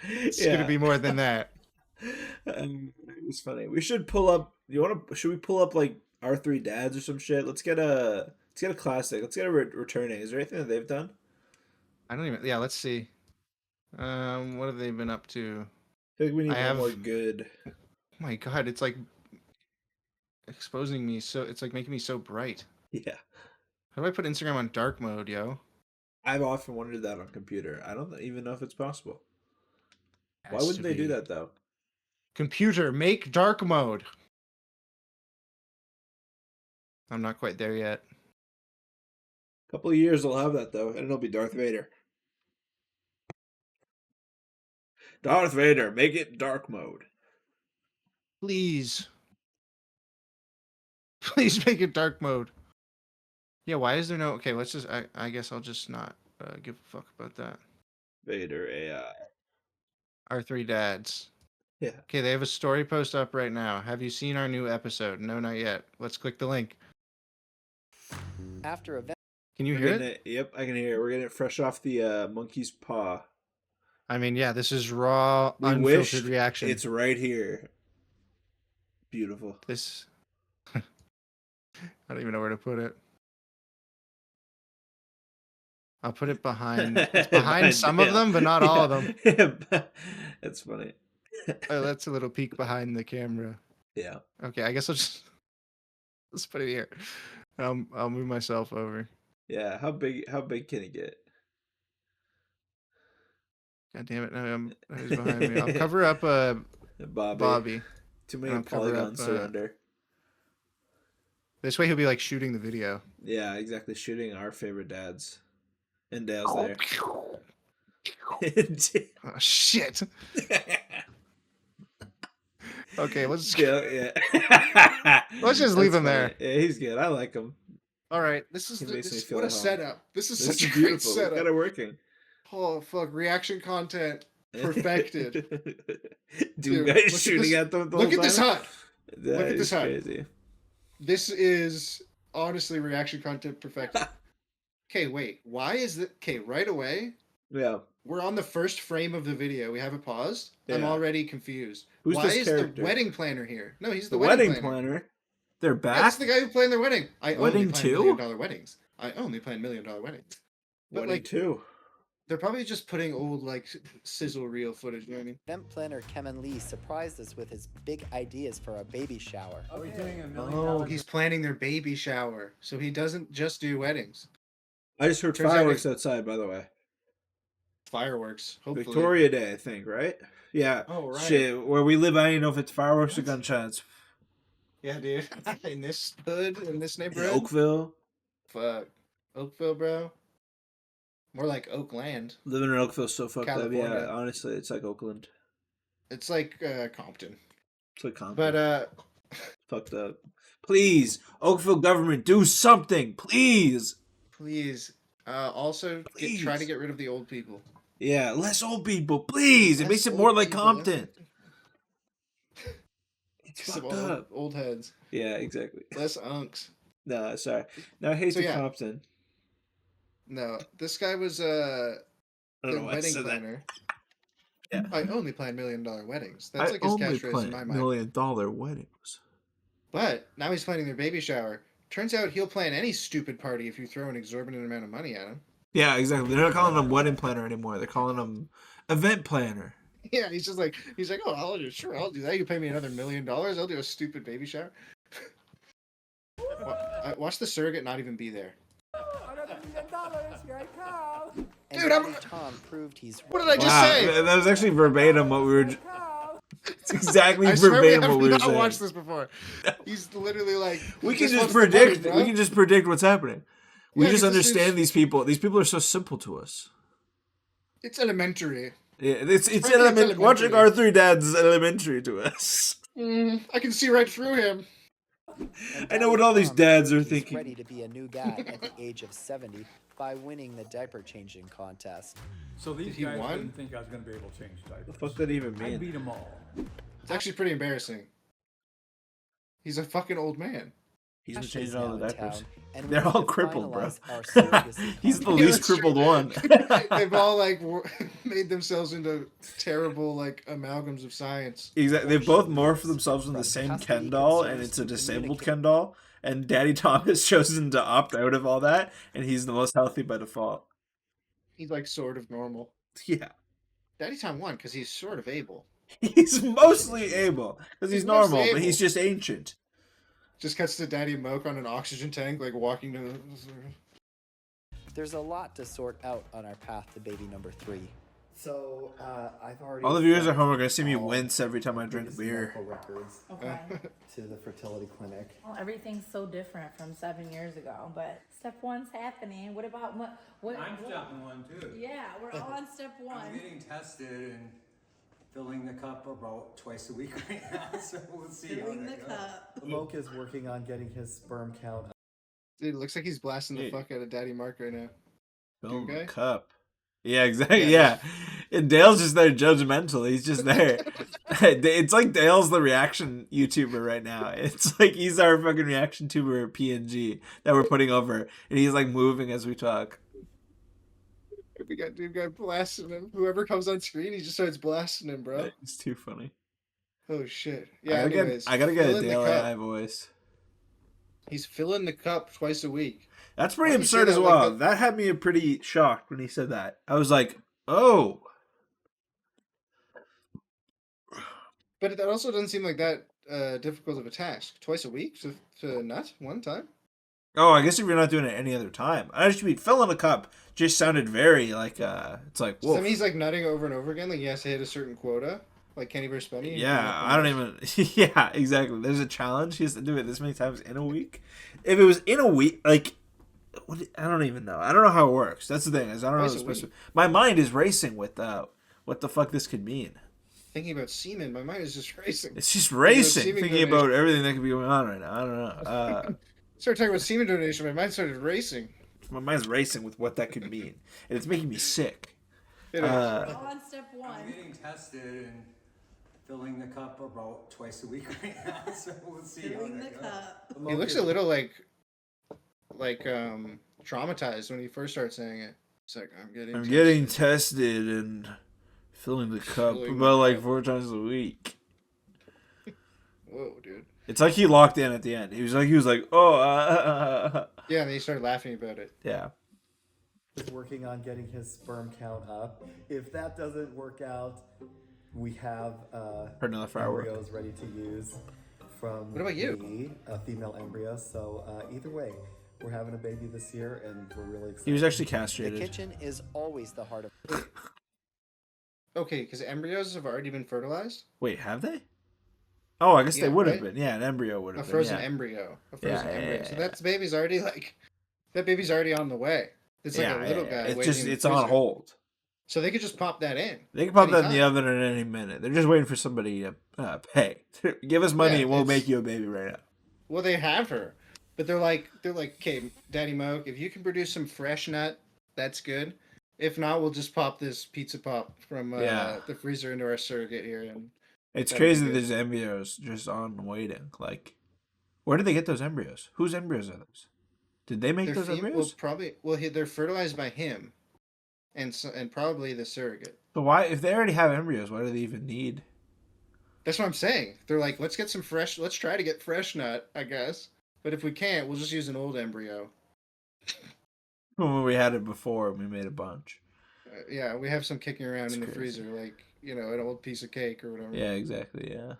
Speaker 3: it's
Speaker 1: Yeah.
Speaker 3: gonna be more than that.
Speaker 1: It was funny. We should pull up. Should we pull up like our three dads or some shit? Let's Let's get a classic. Let's get a returning. Is there anything that they've done?
Speaker 3: I don't even. Yeah, let's see. What have they been up to?
Speaker 1: I feel like we need
Speaker 3: I
Speaker 1: one
Speaker 3: have-
Speaker 1: more good.
Speaker 3: Oh my god, it's like exposing me so. It's like making me so bright.
Speaker 1: Yeah.
Speaker 3: How do I put Instagram on dark mode, yo?
Speaker 1: I've often wondered that on computer. I don't even know if it's possible. Why
Speaker 3: Has
Speaker 1: wouldn't
Speaker 3: to
Speaker 1: they do
Speaker 3: be.
Speaker 1: that though?
Speaker 3: Computer, make dark mode. I'm not quite there yet.
Speaker 1: A couple of years they'll have that though, and it'll be Darth Vader. Darth Vader, make it dark mode.
Speaker 3: Please. Please make it dark mode. Yeah, why is there no... Okay, let's just... I guess I'll just not give a fuck about that.
Speaker 1: Vader AI.
Speaker 3: Our three dads.
Speaker 1: Yeah.
Speaker 3: Okay, they have a story post up right now. Have you seen our new episode? No, not yet. Let's click the link.
Speaker 7: After event.
Speaker 3: Can you
Speaker 1: We're
Speaker 3: hear
Speaker 1: getting
Speaker 3: it?
Speaker 1: Yep, I can hear it. We're getting it fresh off the monkey's paw.
Speaker 3: I mean, yeah, this is raw,
Speaker 1: We
Speaker 3: unfiltered
Speaker 1: wish
Speaker 3: reaction.
Speaker 1: It's right here. Beautiful.
Speaker 3: This... I don't even know where to put it. I'll put it behind... It's behind some of them, but not all of them.
Speaker 1: Yeah. That's funny.
Speaker 3: Oh, that's a little peek behind the camera.
Speaker 1: Yeah.
Speaker 3: Okay, I guess I'll just... Let's put it here. I'll move myself over.
Speaker 1: Yeah. How big can it get?
Speaker 3: God damn it! No, he's behind me. I'll cover up Bobby.
Speaker 1: Too many
Speaker 3: I'll cover
Speaker 1: polygons
Speaker 3: up,
Speaker 1: to render.
Speaker 3: This way he'll be like shooting the video.
Speaker 1: Yeah, exactly. Shooting our favorite dads. And Dale's there.
Speaker 3: Oh, shit. Okay, let's
Speaker 1: Yeah.
Speaker 3: let's just leave
Speaker 1: That's
Speaker 3: him there.
Speaker 1: funny. Yeah, he's good. I like him.
Speaker 3: All right.
Speaker 2: This is
Speaker 1: He makes me feel
Speaker 2: what a
Speaker 1: at home.
Speaker 2: setup. This is
Speaker 1: This
Speaker 2: such
Speaker 1: is
Speaker 2: a great
Speaker 1: beautiful. We got
Speaker 2: setup.
Speaker 1: it working.
Speaker 2: Oh fuck! Reaction content perfected.
Speaker 1: Dude,
Speaker 2: Dude,
Speaker 1: guys
Speaker 2: look at
Speaker 1: shooting
Speaker 2: this-
Speaker 1: at them.
Speaker 2: Look at this hut.
Speaker 1: That
Speaker 2: Look at
Speaker 1: is
Speaker 2: this hut.
Speaker 1: crazy.
Speaker 2: This is honestly reaction content perfected. Okay, wait. Why is it? Okay, right away.
Speaker 1: Yeah.
Speaker 2: We're on the first frame of the video. We have it paused. I'm
Speaker 1: Yeah.
Speaker 2: already confused.
Speaker 1: Who's
Speaker 2: Why
Speaker 1: this
Speaker 2: is
Speaker 1: character?
Speaker 2: the wedding planner here? No, he's
Speaker 1: The
Speaker 2: the,
Speaker 1: wedding
Speaker 2: planner.
Speaker 1: planner. They're
Speaker 2: Yeah,
Speaker 1: back.
Speaker 2: that's the guy who planned their wedding. I
Speaker 1: Wedding
Speaker 2: only plan
Speaker 1: two?
Speaker 2: $1 million weddings. I only plan $1 million weddings. But
Speaker 1: Wedding
Speaker 2: like,
Speaker 1: too.
Speaker 2: they're probably just putting old like sizzle reel footage. You know what I mean?
Speaker 7: Event planner Kevin Lee surprised us with his big ideas for a baby shower.
Speaker 8: Are we doing $1 million?
Speaker 2: Oh, he's planning their baby shower, so he doesn't just do weddings.
Speaker 1: I just heard
Speaker 2: Turns out
Speaker 1: fireworks outside, by the way.
Speaker 2: Fireworks, hopefully.
Speaker 1: Victoria Day, I think, right? Yeah.
Speaker 2: Oh right.
Speaker 1: Shit, where we live, I don't even know if it's fireworks or
Speaker 2: What?
Speaker 1: gunshots.
Speaker 2: Yeah, dude. In this hood, in this
Speaker 1: In
Speaker 2: neighborhood.
Speaker 1: Oakville.
Speaker 2: Fuck. Oakville, bro. More like Oakland.
Speaker 1: Living in Oakville's so fucked up. Yeah,
Speaker 2: California.
Speaker 1: honestly, it's like Oakland.
Speaker 2: It's like Compton.
Speaker 1: It's like Compton.
Speaker 2: But
Speaker 1: Fucked up. Please, Oakville government, do something, please.
Speaker 2: please. Also,
Speaker 1: Please.
Speaker 2: try to get rid of the old people.
Speaker 1: Yeah, less old people, please. It
Speaker 2: Less
Speaker 1: makes it
Speaker 2: old
Speaker 1: more like
Speaker 2: people,
Speaker 1: Compton. It's
Speaker 2: Some
Speaker 1: fucked
Speaker 2: old,
Speaker 1: up.
Speaker 2: old heads.
Speaker 1: Yeah, exactly.
Speaker 2: Less unks.
Speaker 1: No, sorry. No, I hate
Speaker 2: So,
Speaker 1: the
Speaker 2: yeah.
Speaker 1: Compton.
Speaker 2: No, this guy was
Speaker 1: I don't
Speaker 2: the
Speaker 1: know why I
Speaker 2: wedding
Speaker 1: said that.
Speaker 2: planner.
Speaker 1: Yeah.
Speaker 2: I only plan $1 million weddings. That's like his catchphrase in my mind.
Speaker 1: $1 million weddings.
Speaker 2: But now he's planning their baby shower. Turns out he'll plan any stupid party if you throw an exorbitant amount of money at him.
Speaker 1: Yeah, exactly. They're not calling him wedding planner anymore. They're calling him event planner.
Speaker 2: Yeah, he's like, oh, I'll do that. You pay me another $1 million, I'll do a stupid baby shower. Watch the surrogate not even be there.
Speaker 7: And
Speaker 2: Dude, I'm-
Speaker 7: Daddy Tom proved he's
Speaker 2: What did I just
Speaker 1: Wow,
Speaker 2: say?
Speaker 1: that was actually verbatim what we were. It's exactly
Speaker 2: I swear we
Speaker 1: verbatim
Speaker 2: have
Speaker 1: what we were
Speaker 2: not
Speaker 1: saying.
Speaker 2: watched this before. He's literally like,
Speaker 1: We
Speaker 2: he
Speaker 1: can just
Speaker 2: wants the money,
Speaker 1: predict.
Speaker 2: bro.
Speaker 1: We can just predict what's happening. We
Speaker 2: Yeah,
Speaker 1: just
Speaker 2: he's just-
Speaker 1: understand these people. These people are so simple to us.
Speaker 2: It's elementary.
Speaker 1: Yeah, it's
Speaker 2: Frankly, it's
Speaker 1: elementary. Watching
Speaker 2: elementary.
Speaker 1: our three dads is elementary to us.
Speaker 2: I can see right through him.
Speaker 7: And
Speaker 1: I know what all these
Speaker 7: Tom
Speaker 1: dads are
Speaker 7: proved he's
Speaker 1: thinking.
Speaker 7: ready to be a new dad at the age of 70 by winning the diaper changing contest.
Speaker 8: So these
Speaker 2: he
Speaker 8: guys
Speaker 2: won?
Speaker 8: didn't think I was going to be able to change diapers.
Speaker 1: The fuck that even
Speaker 8: I
Speaker 1: mean?
Speaker 8: beat them all.
Speaker 2: It's actually pretty embarrassing. He's a fucking old man.
Speaker 1: He's been
Speaker 7: Ash is
Speaker 1: changing all
Speaker 7: now
Speaker 1: the
Speaker 7: in
Speaker 1: diapers.
Speaker 7: town, and we
Speaker 1: They're
Speaker 7: need
Speaker 1: all
Speaker 7: to
Speaker 1: crippled, bro.
Speaker 7: finalize our surrogacy
Speaker 1: He's the
Speaker 7: contract.
Speaker 2: Yeah,
Speaker 1: least
Speaker 2: that's true.
Speaker 1: crippled one.
Speaker 2: They've all like made themselves into terrible like amalgams of science.
Speaker 1: Exactly. They both morphed themselves in the same Ken doll, and it's a disabled Ken doll. and Daddy Tom has chosen to opt out of all that, and he's the most healthy by default.
Speaker 2: He's like sort of normal.
Speaker 1: Yeah.
Speaker 2: Daddy Tom won because he's sort of able.
Speaker 1: He's mostly able because he's normal,
Speaker 2: mostly
Speaker 1: but he's
Speaker 2: able.
Speaker 1: just ancient.
Speaker 2: Just cuts to Daddy Moke on an oxygen tank, like walking to.
Speaker 7: There's a lot to sort out on our path to baby number 3.
Speaker 9: So I've already.
Speaker 1: All the viewers at home are gonna see me
Speaker 9: all
Speaker 1: wince every time I drink
Speaker 9: biggest
Speaker 1: beer.
Speaker 9: medical records
Speaker 10: Okay.
Speaker 9: to the fertility clinic.
Speaker 10: Well, everything's so different from 7 years ago, but step 1's happening. What about what?
Speaker 11: I'm stepping one too.
Speaker 10: Yeah, we're all on step 1.
Speaker 11: I'm getting tested and filling the cup about twice a week right now, so we'll see.
Speaker 10: Filling
Speaker 11: how
Speaker 10: the
Speaker 11: that goes.
Speaker 10: cup.
Speaker 9: Moke is working on getting his sperm count up.
Speaker 2: Dude, it looks like he's blasting the
Speaker 1: Dude.
Speaker 2: fuck out of Daddy Mark right now.
Speaker 1: Fill the
Speaker 2: Okay.
Speaker 1: cup. Yeah, exactly.
Speaker 2: Yeah.
Speaker 1: Yeah. And Dale's just there judgmental. He's just there. It's like Dale's the reaction YouTuber right now. It's like he's our fucking reaction tuber PNG that we're putting over. And he's like moving as we talk.
Speaker 2: We got dude guy blasting him. Whoever comes on screen, he just starts blasting him, bro.
Speaker 1: It's too funny.
Speaker 2: Oh shit.
Speaker 1: I
Speaker 2: Yeah,
Speaker 1: gotta get,
Speaker 2: anyways.
Speaker 1: I gotta get a
Speaker 2: filling the
Speaker 1: Dale
Speaker 2: cup.
Speaker 1: AI voice.
Speaker 2: He's filling the cup twice a week.
Speaker 1: That's pretty
Speaker 2: Why do you say
Speaker 1: absurd as
Speaker 2: that like
Speaker 1: well.
Speaker 2: that?
Speaker 1: That had me pretty shocked when he said that. I was like, oh.
Speaker 2: But that also doesn't seem like that difficult of a task. Twice a week to nut one time?
Speaker 1: Oh, I guess if you're not doing it any other time. I should be filling a cup just sounded very like it's like
Speaker 2: Does that
Speaker 1: whoa.
Speaker 2: mean he's like nutting over and over again? Like he has to hit a certain quota? Like Kenny vs. Benny?
Speaker 1: Yeah, I don't even yeah, exactly. There's a challenge. He has to do it this many times in a week. If it was in a week, like what, I don't even know. I don't know how it works. That's the thing. Is I don't know
Speaker 2: Twice
Speaker 1: the
Speaker 2: a week.
Speaker 1: specific. My mind is racing with what the fuck this could mean.
Speaker 2: Thinking about semen, my mind is just racing.
Speaker 1: It's just
Speaker 2: about
Speaker 1: racing,
Speaker 2: semen
Speaker 1: thinking
Speaker 2: donation.
Speaker 1: about everything that could be going on right now. I don't know.
Speaker 2: Started talking about semen donation, my mind started racing.
Speaker 1: My mind's racing with what that could mean, and it's making me sick.
Speaker 2: It is.
Speaker 10: We're all on step 1.
Speaker 11: I'm getting tested and filling the cup about twice a week right now, so we'll see. how
Speaker 10: Filling the
Speaker 11: that goes.
Speaker 10: cup.
Speaker 2: He looks a little like traumatized when he first starts saying it. It's like
Speaker 1: I'm getting tested and filling the cup
Speaker 2: Filling the
Speaker 1: about like
Speaker 2: cup.
Speaker 1: 4 times a week.
Speaker 2: Whoa, dude.
Speaker 1: It's like he locked in at the end. He was like, oh,
Speaker 2: Yeah, and then he started laughing about it.
Speaker 1: yeah.
Speaker 9: Is working on getting his sperm count up. If that doesn't work out, we have
Speaker 1: Heard another firework.
Speaker 9: embryos ready to use from
Speaker 2: What about you?
Speaker 9: me, a female embryo. So either way, we're having a baby this year, and we're really excited.
Speaker 1: He was actually
Speaker 7: The
Speaker 1: castrated.
Speaker 7: kitchen is always the heart of
Speaker 2: Okay, because embryos have already been fertilized.
Speaker 1: Wait, have they? Oh, I guess
Speaker 2: Yeah,
Speaker 1: they would have
Speaker 2: right?
Speaker 1: been. Yeah, an embryo would
Speaker 2: A
Speaker 1: have been.
Speaker 2: frozen
Speaker 1: Yeah.
Speaker 2: embryo. A
Speaker 1: Yeah,
Speaker 2: frozen
Speaker 1: yeah,
Speaker 2: embryo.
Speaker 1: yeah,
Speaker 2: So
Speaker 1: yeah.
Speaker 2: that baby's already that baby's already on the way. It's like
Speaker 1: Yeah,
Speaker 2: a little
Speaker 1: yeah,
Speaker 2: guy.
Speaker 1: yeah. It's
Speaker 2: waiting
Speaker 1: just
Speaker 2: in the
Speaker 1: it's on
Speaker 2: freezer.
Speaker 1: hold.
Speaker 2: So they could just pop that in.
Speaker 1: They can pop that in the
Speaker 2: anytime.
Speaker 1: oven at any minute. They're just waiting for somebody to pay. Give us money
Speaker 2: Yeah,
Speaker 1: and we'll
Speaker 2: it's-
Speaker 1: make you a baby right now.
Speaker 2: Well, they have her, but they're like, okay, Daddy Moke, if you can produce some fresh nut, that's good. If not, we'll just pop this pizza pop from
Speaker 1: Yeah.
Speaker 2: the freezer into our surrogate here. And
Speaker 1: It's
Speaker 2: that'd be
Speaker 1: crazy that
Speaker 2: good.
Speaker 1: there's embryos just on waiting. Like, where did they get those embryos? Whose embryos are those? Did they make
Speaker 2: they're
Speaker 1: those
Speaker 2: well,
Speaker 1: embryos?
Speaker 2: probably they're fertilized by him, and probably the surrogate.
Speaker 1: But why, if they already have embryos, why do they even need?
Speaker 2: That's what I'm saying. They're like, let's get some fresh. Let's try to get fresh nut, I guess. But if we can't, we'll just use an old embryo.
Speaker 1: When we had it before and we made a bunch.
Speaker 2: Yeah, we have some kicking around
Speaker 1: That's
Speaker 2: in the
Speaker 1: crazy.
Speaker 2: freezer, like an old piece of cake or whatever.
Speaker 1: Yeah, exactly. Yeah.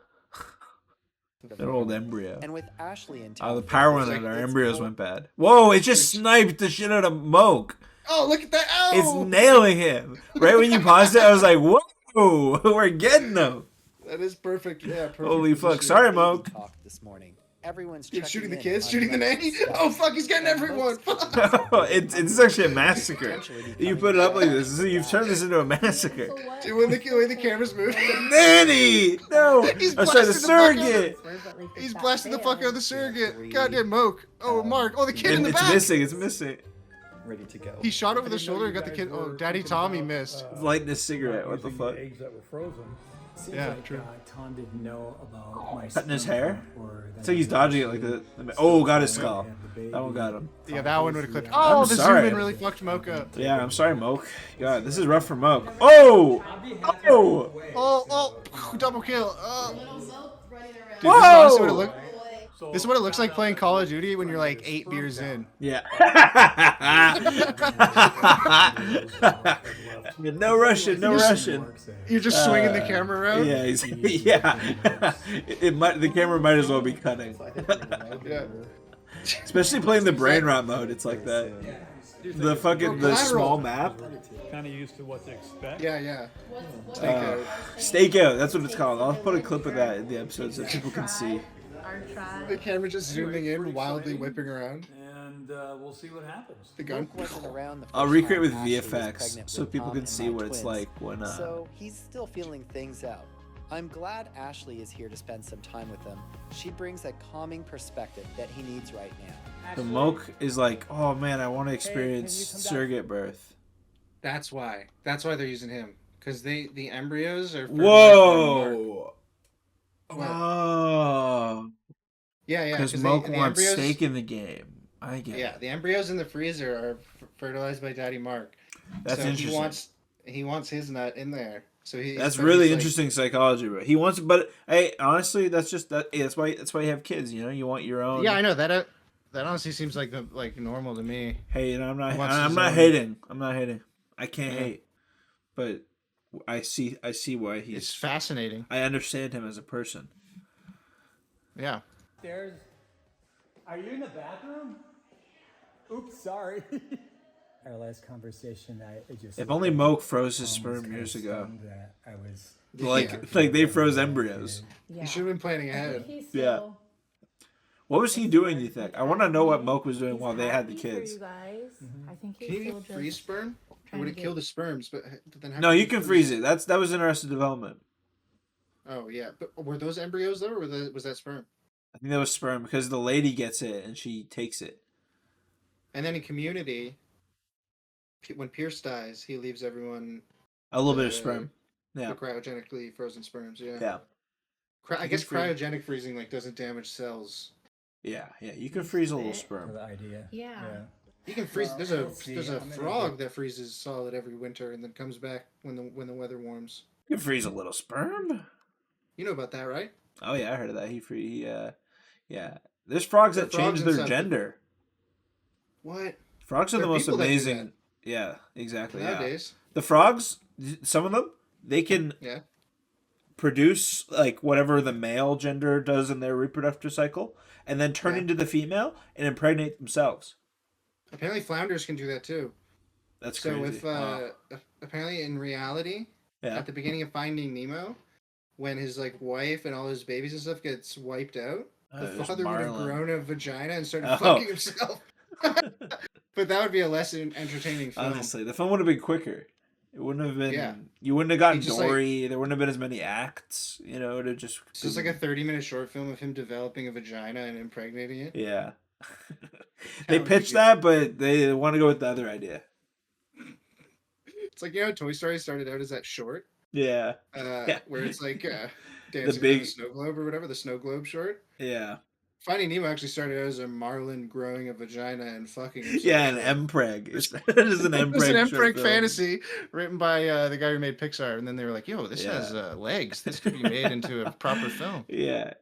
Speaker 1: An old embryo.
Speaker 7: And with Ashley in
Speaker 1: Oh,
Speaker 7: town,
Speaker 1: the power went
Speaker 2: like,
Speaker 1: out. Our
Speaker 7: it's
Speaker 1: embryos
Speaker 7: all-
Speaker 1: went bad. Whoa! It just sniped the shit out of Moke.
Speaker 2: Oh, look at that! Oh,
Speaker 1: It's nailing him. Right when you paused it, I was like, "Whoa, we're getting them."
Speaker 2: that is perfect. Yeah, perfect.
Speaker 1: Holy fuck!
Speaker 2: position.
Speaker 1: Sorry,
Speaker 7: baby
Speaker 1: Moke.
Speaker 7: talk this morning. Everyone's
Speaker 2: Dude,
Speaker 7: checking
Speaker 2: shooting the
Speaker 7: in
Speaker 2: kids,
Speaker 7: on
Speaker 2: shooting the
Speaker 7: next
Speaker 2: nanny.
Speaker 7: steps.
Speaker 2: Oh fuck, he's getting
Speaker 7: And
Speaker 2: everyone.
Speaker 7: Moke's
Speaker 2: Fuck.
Speaker 1: It's actually a massacre. You put it up like this. You've turned this into a massacre.
Speaker 2: Dude, when the way the camera's moving,
Speaker 1: Nanny! No!
Speaker 2: He's
Speaker 1: I'm sorry, the
Speaker 2: blasting the fuck out of
Speaker 1: surrogate!
Speaker 2: he's blasting the fuck out of the surrogate. Goddamn Moke. Oh, Mark. Oh, the kid in
Speaker 1: And
Speaker 2: the
Speaker 1: it's
Speaker 2: back.
Speaker 1: missing, it's missing.
Speaker 9: ready to go.
Speaker 2: He shot over the shoulder and got the kid. Oh, Daddy Tommy missed.
Speaker 1: It's lighting a cigarette, what the
Speaker 8: using
Speaker 1: fuck?
Speaker 8: eggs that were frozen.
Speaker 11: Seems
Speaker 2: Yeah,
Speaker 11: like
Speaker 2: true.
Speaker 11: Tom didn't know about my
Speaker 1: Cutting his
Speaker 11: sperm
Speaker 1: hair?
Speaker 11: count or that
Speaker 1: It's like he's
Speaker 11: I was
Speaker 1: dodging it like the oh, got his skull. That one got him.
Speaker 2: Yeah, that one would have clipped.
Speaker 1: I'm
Speaker 2: Oh, the zoom
Speaker 1: sorry.
Speaker 2: in really fucked Moke up.
Speaker 1: Yeah, I'm sorry, Moke. God, this is rough for Moke. Oh! Oh!
Speaker 2: Oh, double kill. Dude, this
Speaker 1: Whoa!
Speaker 2: honestly would have looked.
Speaker 3: This is what it looks like playing Call of Duty when you're like 8 beers in.
Speaker 1: Yeah. No Russian, no Russian.
Speaker 3: You're just swinging the camera around.
Speaker 1: Yeah, yeah. The camera might as well be cutting.
Speaker 2: Yeah.
Speaker 1: Especially playing the brain rot mode, it's like that. The small map.
Speaker 8: Kind of used to what to expect.
Speaker 2: Yeah.
Speaker 1: Stakeout, that's what it's called. I'll put a clip of that in the episode so people can see.
Speaker 2: The camera just zooming in, wildly whipping around.
Speaker 8: And we'll see what happens.
Speaker 2: The gun.
Speaker 1: I'll recreate with VFX so people can see what it's like when.
Speaker 7: So he's still feeling things out. I'm glad Ashley is here to spend some time with him. She brings a calming perspective that he needs right now.
Speaker 1: The Moke is like, oh man, I want to experience surrogate birth.
Speaker 2: That's why. That's why they're using him. Because the embryos are.
Speaker 1: Whoa. Oh.
Speaker 2: Yeah.
Speaker 1: Because Moke wants stake in the game. I get it.
Speaker 2: Yeah, the embryos in the freezer are fertilized by Daddy Mark.
Speaker 1: That's
Speaker 2: so
Speaker 1: interesting.
Speaker 2: He wants his nut in there. So
Speaker 1: that's really interesting psychology, bro. He wants, but hey, honestly, that's just that. Hey, that's why you have kids. You know, you want your own.
Speaker 3: Yeah, I know that. That honestly seems like normal to me.
Speaker 1: Hey, you know, I'm not hating. I'm not hating. I can't hate, but I see why he's.
Speaker 3: It's fascinating.
Speaker 1: I understand him as a person.
Speaker 3: Yeah.
Speaker 11: There's. Are you in the bathroom? Oops, sorry. Our last conversation, I just.
Speaker 1: If only Moke froze his sperm years ago. Like they froze embryos.
Speaker 2: Yeah. He should have been planning ahead.
Speaker 1: Yeah. What was he doing, do you think? I want to know what Moke was doing while they had the kids.
Speaker 10: You guys. I think
Speaker 2: can you freeze sperm? Or would it kill the sperms? But then
Speaker 1: no, you can freeze it. That was in Arrested Development.
Speaker 2: Oh yeah, but were those embryos though, or was that sperm?
Speaker 1: I think that was sperm because the lady gets it and she takes it.
Speaker 2: And then in Community, when Pierce dies, he leaves everyone
Speaker 1: a little bit of sperm. Yeah,
Speaker 2: cryogenically frozen sperms. Yeah.
Speaker 1: Yeah.
Speaker 2: I guess cryogenic freezing doesn't damage cells.
Speaker 1: Yeah. You can freeze a little sperm.
Speaker 11: The idea.
Speaker 10: Yeah.
Speaker 2: You can freeze. There's a frog that freezes solid every winter and then comes back when the weather warms.
Speaker 1: You can freeze a little sperm.
Speaker 2: You know about that, right?
Speaker 1: Oh yeah, I heard of that. Yeah. There's frogs that change their gender.
Speaker 2: What?
Speaker 1: Frogs are the most amazing. Yeah, exactly.
Speaker 2: Nowadays.
Speaker 1: Yeah. The frogs, some of them, they can produce like whatever the male gender does in their reproductive cycle, and then turn into the female and impregnate themselves.
Speaker 2: Apparently, flounders can do that too.
Speaker 1: That's crazy.
Speaker 2: So apparently in reality, at the beginning of Finding Nemo, when his wife and all his babies and stuff gets wiped out, the father would have grown a vagina and started fucking himself. But that would be a less entertaining film.
Speaker 1: Honestly, the film would have been quicker. It wouldn't have been. Yeah. You wouldn't have gotten Dory. There wouldn't have been as many acts. You know, it would have just.
Speaker 2: It's just like a 30-minute short film of him developing a vagina and impregnating it.
Speaker 1: Yeah. They pitched that, but they want to go with the other idea.
Speaker 2: It's like, Toy Story started out as that short.
Speaker 1: Yeah.
Speaker 2: Where it's like dancing on the snow globe or whatever, the snow globe short.
Speaker 1: Yeah.
Speaker 2: Finding Nemo actually started out as a marlin growing a vagina and fucking himself.
Speaker 1: Yeah, an MPreg. It is an MPreg.
Speaker 3: It was an MPreg fantasy written by the guy who made Pixar, and then they were like, "Yo, this has legs. This could be made into a proper film."
Speaker 1: Yeah.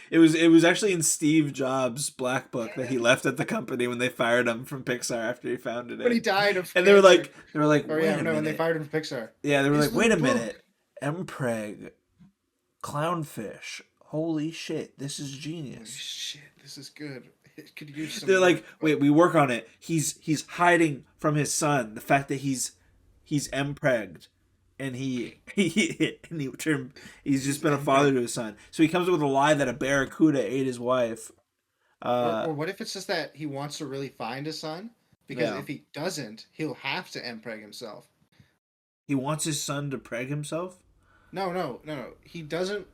Speaker 1: It was actually in Steve Jobs' Black Book that he left at the company when they fired him from Pixar after he founded it.
Speaker 2: When he died of
Speaker 1: and they were like,
Speaker 2: when they fired him from Pixar.
Speaker 1: Yeah, they were like, wait a minute, MPreg, clownfish. Holy shit, this is genius.
Speaker 2: Holy shit, this is good. It could use some.
Speaker 1: They're like, wait, we work on it. He's hiding from his son the fact that he's MPregged. And he's just been a father to his son. So he comes up with a lie that a barracuda ate his wife.
Speaker 2: Or what if it's just that he wants to really find a son? Because if he doesn't, he'll have to empreg himself.
Speaker 1: He wants his son to preg himself?
Speaker 2: No. He doesn't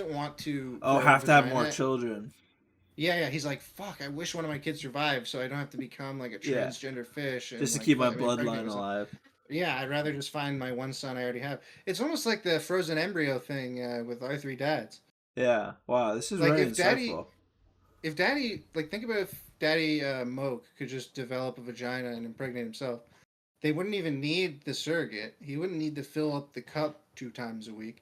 Speaker 2: want to.
Speaker 1: Have to have more children.
Speaker 2: Yeah. He's like, fuck. I wish one of my kids survived, so I don't have to become like a transgender fish. And,
Speaker 1: just to keep my bloodline alive.
Speaker 2: Yeah, I'd rather just find my one son I already have. It's almost like the frozen embryo thing with our three dads.
Speaker 1: Yeah. Wow, this is really insightful.
Speaker 2: If Daddy, think about if Daddy Moke could just develop a vagina and impregnate himself, they wouldn't even need the surrogate. He wouldn't need to fill up the cup 2 times a week.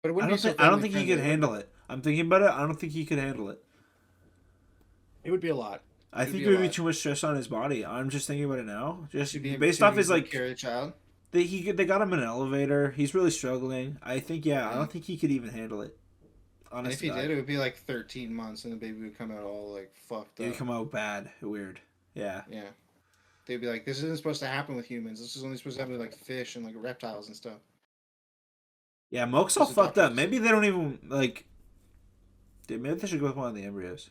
Speaker 2: But it
Speaker 1: I
Speaker 2: wouldn't
Speaker 1: don't
Speaker 2: be so
Speaker 1: think I don't
Speaker 2: family
Speaker 1: think he
Speaker 2: friendly.
Speaker 1: could handle it. I'm thinking about it. I don't think he could handle it.
Speaker 2: It would be a lot.
Speaker 1: I think it would be too much stress on his body. I'm just thinking about it now. Just based off his like
Speaker 2: carry a child.
Speaker 1: they got him in an elevator. He's really struggling. I think I don't think he could even handle it.
Speaker 2: And if he did, it would be like 13 months, and the baby would come out all like fucked up.
Speaker 1: It would come out bad, weird. Yeah.
Speaker 2: Yeah. They'd be like, "This isn't supposed to happen with humans. This is only supposed to happen with like fish and like reptiles and stuff."
Speaker 1: Yeah, Moke's all fucked up. Maybe they don't even like. Maybe they should go with one of the embryos.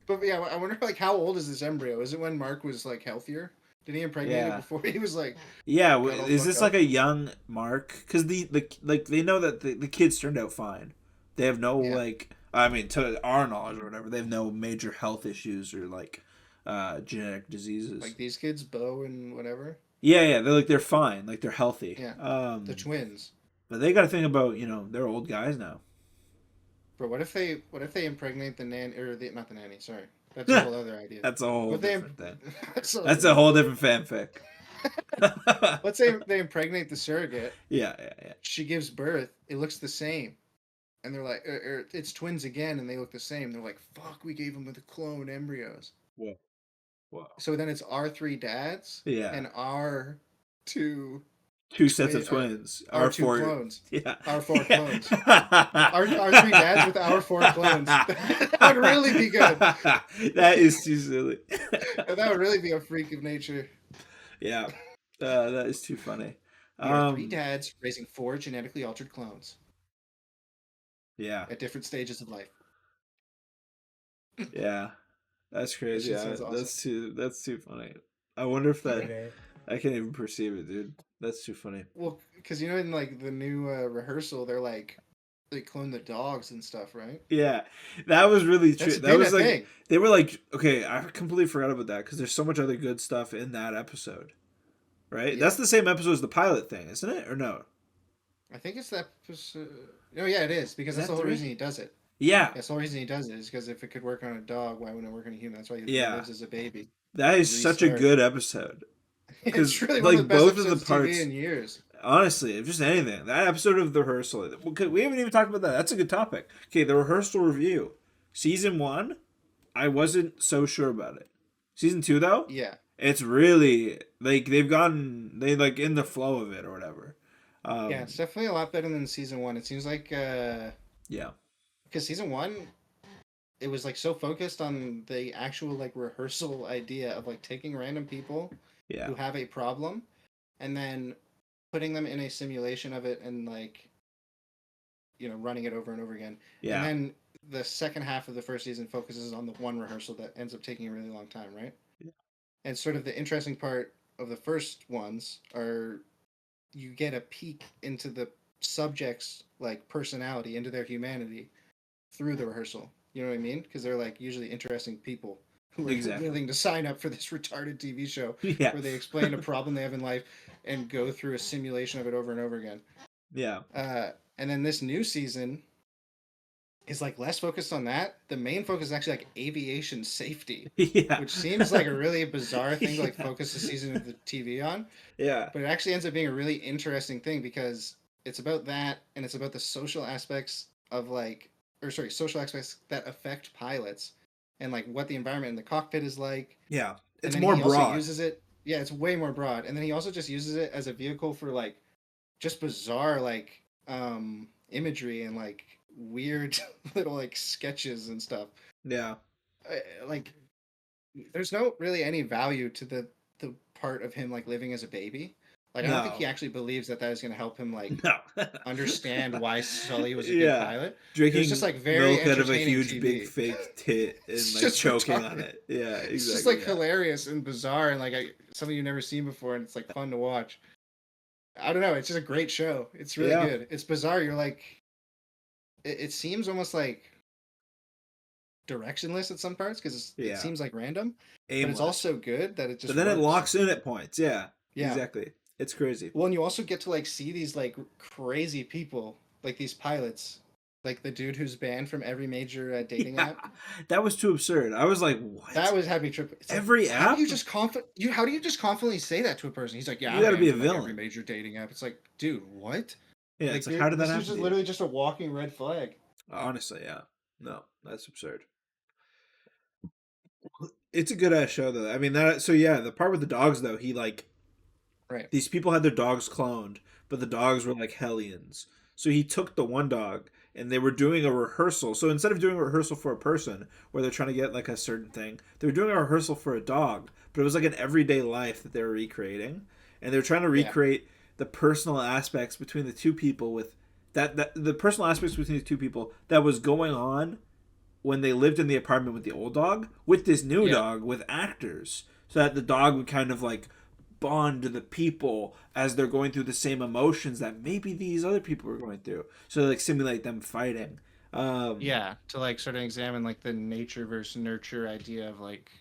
Speaker 2: But yeah, I wonder like how old is this embryo? Is it when Mark was like healthier? Did he impregnate it before he was like?
Speaker 1: Yeah, is this like a young Mark? Because the like they know that the kids turned out fine. They have no like. I mean, to our knowledge or whatever, they have no major health issues or like genetic diseases.
Speaker 2: Like these kids, Bo and whatever.
Speaker 1: Yeah, they're fine, like they're healthy.
Speaker 2: Yeah, the twins.
Speaker 1: But they got to think about they're old guys now.
Speaker 2: Bro, what if they impregnate the nanny or not the nanny? Sorry, that's a whole other idea.
Speaker 1: That's a whole different thing.
Speaker 2: That's
Speaker 1: a whole different fanfic.
Speaker 2: Let's say they impregnate the surrogate.
Speaker 1: Yeah.
Speaker 2: She gives birth. It looks the same. And they're like, it's twins again, and they look the same. They're like, fuck, we gave them the clone embryos.
Speaker 1: Whoa.
Speaker 2: So then it's our 3 dads.
Speaker 1: Yeah.
Speaker 2: And our 2
Speaker 1: sets of twins.
Speaker 2: Our 2
Speaker 1: 4
Speaker 2: clones.
Speaker 1: Yeah.
Speaker 2: Our 4 clones. our 3 dads with our 4 clones. That would really be good.
Speaker 1: That is too silly.
Speaker 2: That would really be a freak of nature.
Speaker 1: Yeah. That is too funny.
Speaker 2: We are 3 dads raising 4 genetically altered clones.
Speaker 1: Yeah.
Speaker 2: At different stages of life.
Speaker 1: Yeah. That's crazy.
Speaker 2: That awesome.
Speaker 1: That's too funny. I wonder if that I can't even perceive it, dude. That's too funny.
Speaker 2: Well, because in like the new rehearsal, they're like they clone the dogs and stuff, right?
Speaker 1: Yeah, that was really true. That was like
Speaker 2: thing.
Speaker 1: They were like, okay, I completely forgot about that because there's so much other good stuff in that episode, right? Yeah. That's the same episode as the pilot thing, isn't it? Or no?
Speaker 2: I think it's that episode. No, yeah, it is because that's the whole reason he does it.
Speaker 1: Yeah,
Speaker 2: that's the whole reason he does it is because if it could work on a dog, why wouldn't it work on a human? That's why he lives as a baby.
Speaker 1: That is such a good episode.
Speaker 2: It's really one of the best both of the parts in years.
Speaker 1: Honestly, if just anything, that episode of the rehearsal, we haven't even talked about that. That's a good topic. Okay, the rehearsal review, season 1, I wasn't so sure about it. Season 2 though,
Speaker 2: yeah,
Speaker 1: it's really like they like in the flow of it or whatever.
Speaker 2: Yeah, it's definitely a lot better than season 1. It seems like
Speaker 1: yeah,
Speaker 2: because season 1, it was like so focused on the actual like rehearsal idea of like taking random people who have a problem and then putting them in a simulation of it and like running it over and over again.
Speaker 1: Yeah.
Speaker 2: And then the second half of the first season focuses on the one rehearsal that ends up taking a really long time, right?
Speaker 1: Yeah.
Speaker 2: And sort of the interesting part of the first ones are you get a peek into the subject's like personality, into their humanity through the rehearsal. You know what I mean? Because they're like usually interesting people who are willing to sign up for this retarded TV show where they explain a problem they have in life and go through a simulation of it over and over again.
Speaker 1: Yeah.
Speaker 2: And then this new season is like less focused on that. The main focus is actually like aviation safety, which seems like a really bizarre thing to like focus the season of the TV on.
Speaker 1: Yeah.
Speaker 2: But it actually ends up being a really interesting thing because it's about that and it's about the social aspects of social aspects that affect pilots and like what the environment in the cockpit is like.
Speaker 1: Yeah. It's
Speaker 2: and
Speaker 1: more
Speaker 2: he
Speaker 1: broad.
Speaker 2: Also uses it. Yeah, it's way more broad. And then he also just uses it as a vehicle for like just bizarre like imagery and like weird little like sketches and stuff.
Speaker 1: Yeah.
Speaker 2: Like there's no really any value to the part of him like living as a baby. Like I don't think he actually believes that is going to help him like understand why Sully was a good pilot.
Speaker 1: Drinking
Speaker 2: it's just like very
Speaker 1: milk out of a huge
Speaker 2: TV.
Speaker 1: big fake tit and like choking on it. Yeah, exactly.
Speaker 2: It's just like hilarious and bizarre and like something you've never seen before, and it's like fun to watch. I don't know. It's just a great show. It's really good. It's bizarre. You're like, it seems almost like directionless at some parts because it seems like random, but it's also good that it just.
Speaker 1: But then
Speaker 2: works.
Speaker 1: it locks in at points. Yeah.
Speaker 2: Yeah.
Speaker 1: Exactly. It's crazy.
Speaker 2: Well, and you also get to like see these like crazy people, like these pilots, like the dude who's banned from every major dating app.
Speaker 1: That was too absurd. I was like, what?
Speaker 2: That was happy trip.
Speaker 1: Every app?
Speaker 2: How do you just confidently say that to a person? He's like, yeah,
Speaker 1: you got to be a villain.
Speaker 2: Every major dating app. It's like, dude, what?
Speaker 1: Yeah,
Speaker 2: Like,
Speaker 1: it's like, how did that
Speaker 2: this
Speaker 1: happen?
Speaker 2: is just
Speaker 1: to you?
Speaker 2: literally just a walking red flag.
Speaker 1: Honestly, yeah. No, that's absurd. It's a good ass show though. I mean that. So yeah, the part with the dogs though, he like
Speaker 2: Right.
Speaker 1: these people had their dogs cloned, but the dogs were like hellions. So he took the one dog and they were doing a rehearsal. So instead of doing a rehearsal for a person where they're trying to get like a certain thing, they were doing a rehearsal for a dog, but it was like an everyday life that they were recreating. And they were trying to recreate the personal aspects between the two people with that the personal aspects between the two people that was going on when they lived in the apartment with the old dog with this new dog with actors, so that the dog would kind of like bond to the people as they're going through the same emotions that maybe these other people were going through, so they like simulate them fighting.
Speaker 3: To like sort of examine like the nature versus nurture idea of like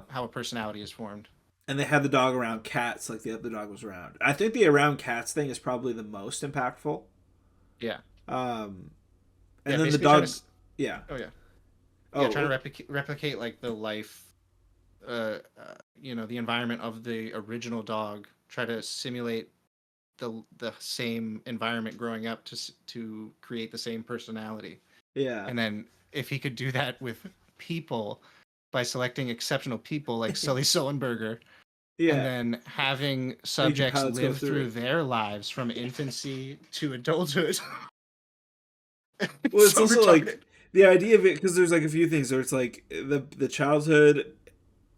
Speaker 3: how a personality is formed.
Speaker 1: And they had the dog around cats like the other dog was around. I think the around cats thing is probably the most impactful. And then the dog
Speaker 3: trying to replicate like the life, the environment of the original dog. Try to simulate the same environment growing up to create the same personality. And then if he could do that with people by selecting exceptional people like Sully Sullenberger, and then having subjects live through their lives from infancy to adulthood.
Speaker 1: Well, it's so also retarded. Like the idea of it, because there's like a few things where it's like the childhood,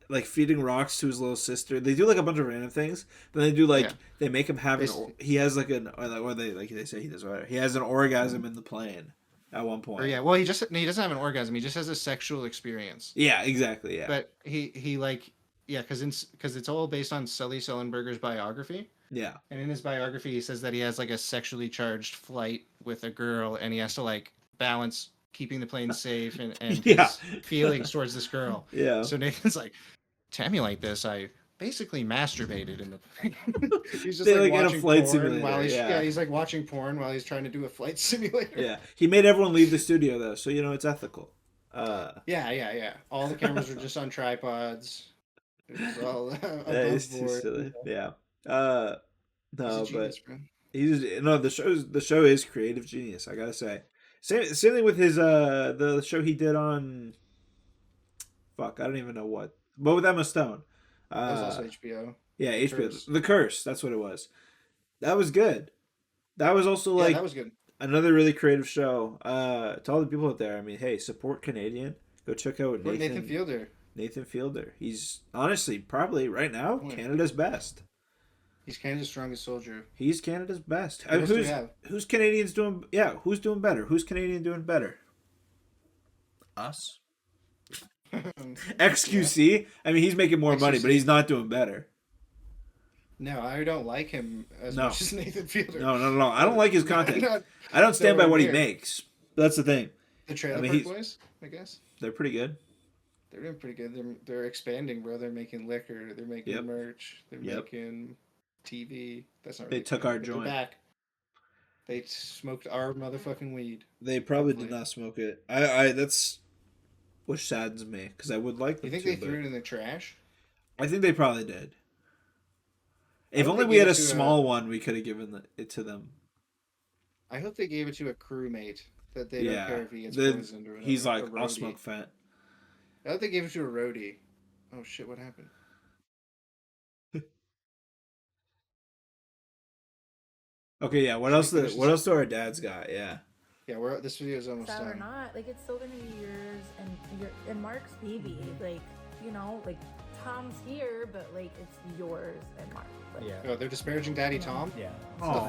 Speaker 1: like feeding rocks to his little sister. They do like a bunch of random things. Then they do like they make him have he has like they say he does whatever. He has an orgasm in the plane at one point.
Speaker 3: Well, he doesn't have an orgasm. He just has a sexual experience.
Speaker 1: Yeah, exactly. Yeah,
Speaker 3: but he like because it's all based on Sully Sullenberger's biography.
Speaker 1: Yeah.
Speaker 3: And in his biography, he says that he has like a sexually charged flight with a girl, and he has to like balance keeping the plane safe and his feelings towards this girl.
Speaker 1: Yeah.
Speaker 3: So Nathan's like, to emulate this, I basically masturbated in the plane. He's just like watching
Speaker 1: flight
Speaker 3: porn
Speaker 1: simulator.
Speaker 3: while he's
Speaker 2: he's like watching porn while he's trying to do a flight simulator.
Speaker 1: Yeah. He made everyone leave the studio though, so it's ethical.
Speaker 2: Yeah. All the cameras are just on tripods. It's all above board.
Speaker 1: Silly. Yeah. No, genius, but the show is creative genius. I gotta say, same thing with his the show he did on. Fuck, I don't even know what, but with Emma Stone.
Speaker 2: That was also HBO.
Speaker 1: Yeah, HBO. The Curse. That's what it was. That was good. That was also like
Speaker 2: that was good.
Speaker 1: Another really creative show. To all the people out there, I mean, hey, support Canadian. Go check out
Speaker 2: Nathan Fielder.
Speaker 1: Nathan Fielder. He's honestly probably right now Canada's best.
Speaker 2: He's Canada's strongest soldier.
Speaker 1: He's Canada's best. Who's Canadians doing? Yeah, who's doing better? Who's Canadian doing better? Us. XQC. I mean, he's making more money, but he's not doing better.
Speaker 2: No, I don't like him as much as Nathan Fielder.
Speaker 1: No. I don't like his content. I don't stand by what he makes. That's the thing.
Speaker 2: The Trailer Park Boys, I guess.
Speaker 1: They're pretty good.
Speaker 2: They're doing pretty good. They're expanding, bro. They're making liquor. They're making merch. They're making TV. That's not. Really
Speaker 1: they took our joint.
Speaker 2: Back. They smoked our motherfucking weed.
Speaker 1: They probably did not smoke it. I that's which saddens me because I would like them.
Speaker 2: You think they threw it in the trash?
Speaker 1: I think they probably did. If only we had a small one, we could have given it to them.
Speaker 2: I hope they gave it to a crewmate that they don't care if he gets poisoned or
Speaker 1: he's like, I'll smoke fat.
Speaker 2: I hope they gave it to a roadie. Oh shit! What happened?
Speaker 1: Okay, yeah. What else do our dads got? Yeah.
Speaker 2: Yeah, this video is almost done.
Speaker 10: Or not, like it's still gonna be yours and Mark's baby. Like like Tom's here, but like it's yours and Mark. Like,
Speaker 2: Oh, they're disparaging Daddy Tom.
Speaker 11: Yeah.
Speaker 1: Oh,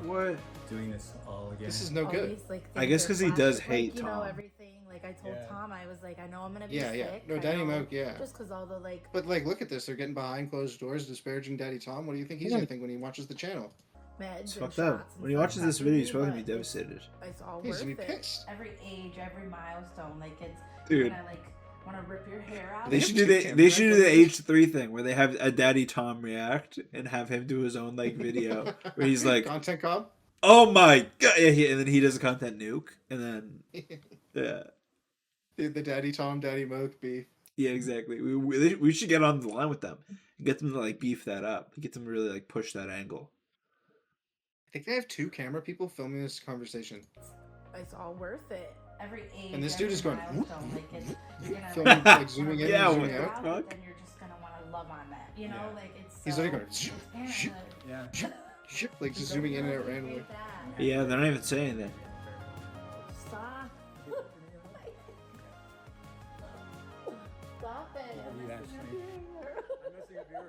Speaker 1: what?
Speaker 11: Doing this all again.
Speaker 2: This is no good.
Speaker 1: I guess because he does hate Tom.
Speaker 10: Everything. Like I told Tom, I was like, I know I'm gonna be
Speaker 2: sick.
Speaker 10: sick.
Speaker 2: No, Daddy Moke,
Speaker 10: Just because all the like.
Speaker 2: But like, look at this. They're getting behind closed doors, disparaging Daddy Tom. What do you think he's gonna think when he watches the channel?
Speaker 10: It's
Speaker 1: fucked up. When he watches this video, he's probably gonna be devastated.
Speaker 10: It's all
Speaker 2: he's
Speaker 10: worth
Speaker 2: gonna be pissed.
Speaker 10: Every age, every milestone, like it's.
Speaker 1: Dude.
Speaker 10: Gonna, like, want to rip your hair out.
Speaker 1: They should do the H3 thing where they have a Daddy Tom react and have him do his own like video where he's like
Speaker 2: content cob.
Speaker 1: Oh my god! Yeah, and then he does a content nuke, and then
Speaker 2: the Daddy Tom, Daddy Moke beef.
Speaker 1: Yeah, exactly. We should get on the line with them and get them to like beef that up. Get them to really like push that angle.
Speaker 2: think they have 2 camera people filming this conversation.
Speaker 10: It's all worth it. Every age.
Speaker 2: And this dude is going,
Speaker 10: milestone, like it's, you're gonna
Speaker 2: filming, like zooming in
Speaker 1: Yeah,
Speaker 2: and
Speaker 1: what
Speaker 2: zooming
Speaker 1: the
Speaker 2: out.
Speaker 1: fuck?
Speaker 10: Then you're just gonna want to love on that. You know, like it's.
Speaker 2: He's
Speaker 10: so
Speaker 2: literally going,
Speaker 10: transparent,
Speaker 3: Yeah.
Speaker 2: like just zooming in and out randomly.
Speaker 10: like that.
Speaker 1: Yeah, they're not even saying anything.
Speaker 10: Stop. Stop it. I'm messing up your hair.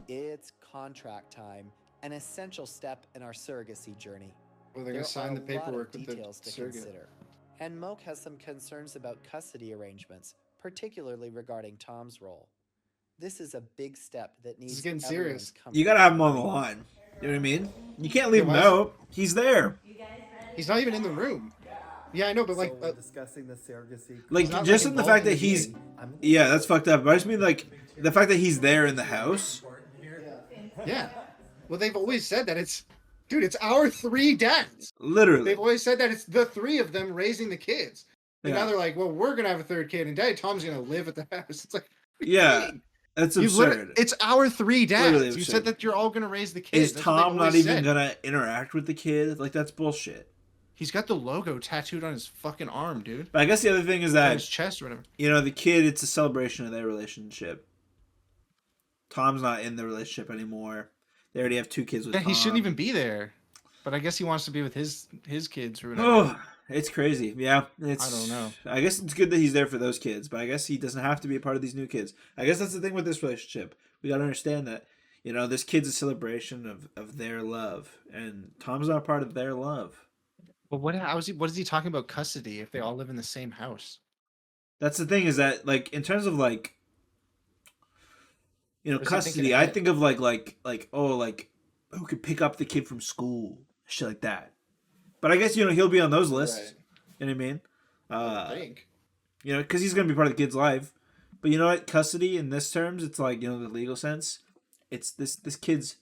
Speaker 7: It's contract time, an essential step in our surrogacy journey.
Speaker 2: Well, they're
Speaker 7: There
Speaker 2: gonna sign the
Speaker 7: are a lot of
Speaker 2: paperwork with the
Speaker 7: details to
Speaker 2: surrogate.
Speaker 7: consider. And Moke has some concerns about custody arrangements, particularly regarding Tom's role. This is a big step that needs
Speaker 2: is getting
Speaker 7: everyone's
Speaker 2: serious.
Speaker 7: comfort.
Speaker 1: You gotta have him on the line. You know what I mean? You can't leave him
Speaker 2: Yeah, why is
Speaker 1: out. He's there.
Speaker 2: He's not even in the room. Yeah, I know, but like,
Speaker 9: So we're discussing the surrogacy.
Speaker 1: Like,
Speaker 2: not,
Speaker 1: just
Speaker 2: like,
Speaker 1: in the
Speaker 2: involved
Speaker 1: fact
Speaker 2: in
Speaker 1: that
Speaker 2: the
Speaker 1: he's.
Speaker 2: game.
Speaker 1: Yeah, that's fucked up. But I just mean, like, the fact that he's there in the house.
Speaker 2: yeah. Well, they've always said that it's, dude, it's our 3 dads.
Speaker 1: Literally.
Speaker 2: They've always said that it's the 3 of them raising the kids. And
Speaker 1: Yeah.
Speaker 2: now they're like, well, we're gonna have a 3rd kid, and Daddy Tom's gonna live at the house. It's like, what are you
Speaker 1: Yeah.
Speaker 2: doing?
Speaker 1: That's
Speaker 3: You
Speaker 1: absurd.
Speaker 3: it's our 3 dads.
Speaker 1: Literally
Speaker 3: You
Speaker 1: absurd.
Speaker 3: said that you're all gonna raise the kids.
Speaker 1: Is
Speaker 3: That's what they've
Speaker 1: Tom not
Speaker 3: always
Speaker 1: even
Speaker 3: said.
Speaker 1: gonna interact with the kid? Like, that's bullshit.
Speaker 3: He's got the logo tattooed on his fucking arm, dude.
Speaker 1: But I guess the other thing is
Speaker 3: On
Speaker 1: that,
Speaker 3: his chest or whatever.
Speaker 1: you know, the kid, it's a celebration of their relationship. Tom's not in the relationship anymore. They already have 2 kids with
Speaker 3: Yeah,
Speaker 1: Tom.
Speaker 3: he shouldn't even be there. But I guess he wants to be with his kids or whatever.
Speaker 1: Oh, it's crazy. Yeah, it's.
Speaker 3: I don't know.
Speaker 1: I guess it's good that he's there for those kids, but I guess he doesn't have to be a part of these new kids. I guess that's the thing with this relationship. We gotta understand that, you know, this kid's a celebration of their love, and Tom's not part of their love.
Speaker 3: But what is he talking about custody if they all live in the same house?
Speaker 1: That's the thing, is that, like, in terms of, like, you know,
Speaker 2: Or is he thinking
Speaker 1: custody, I
Speaker 2: ahead?
Speaker 1: think of like oh, like, who could pick up the kid from school, shit like that. But I guess, you know, he'll be on those lists.
Speaker 2: Right.
Speaker 1: You know what I mean?
Speaker 2: I think.
Speaker 1: You know, because he's gonna be part of the kid's life. But you know what? Custody in this terms, it's like, you know, the legal sense. It's this kid's.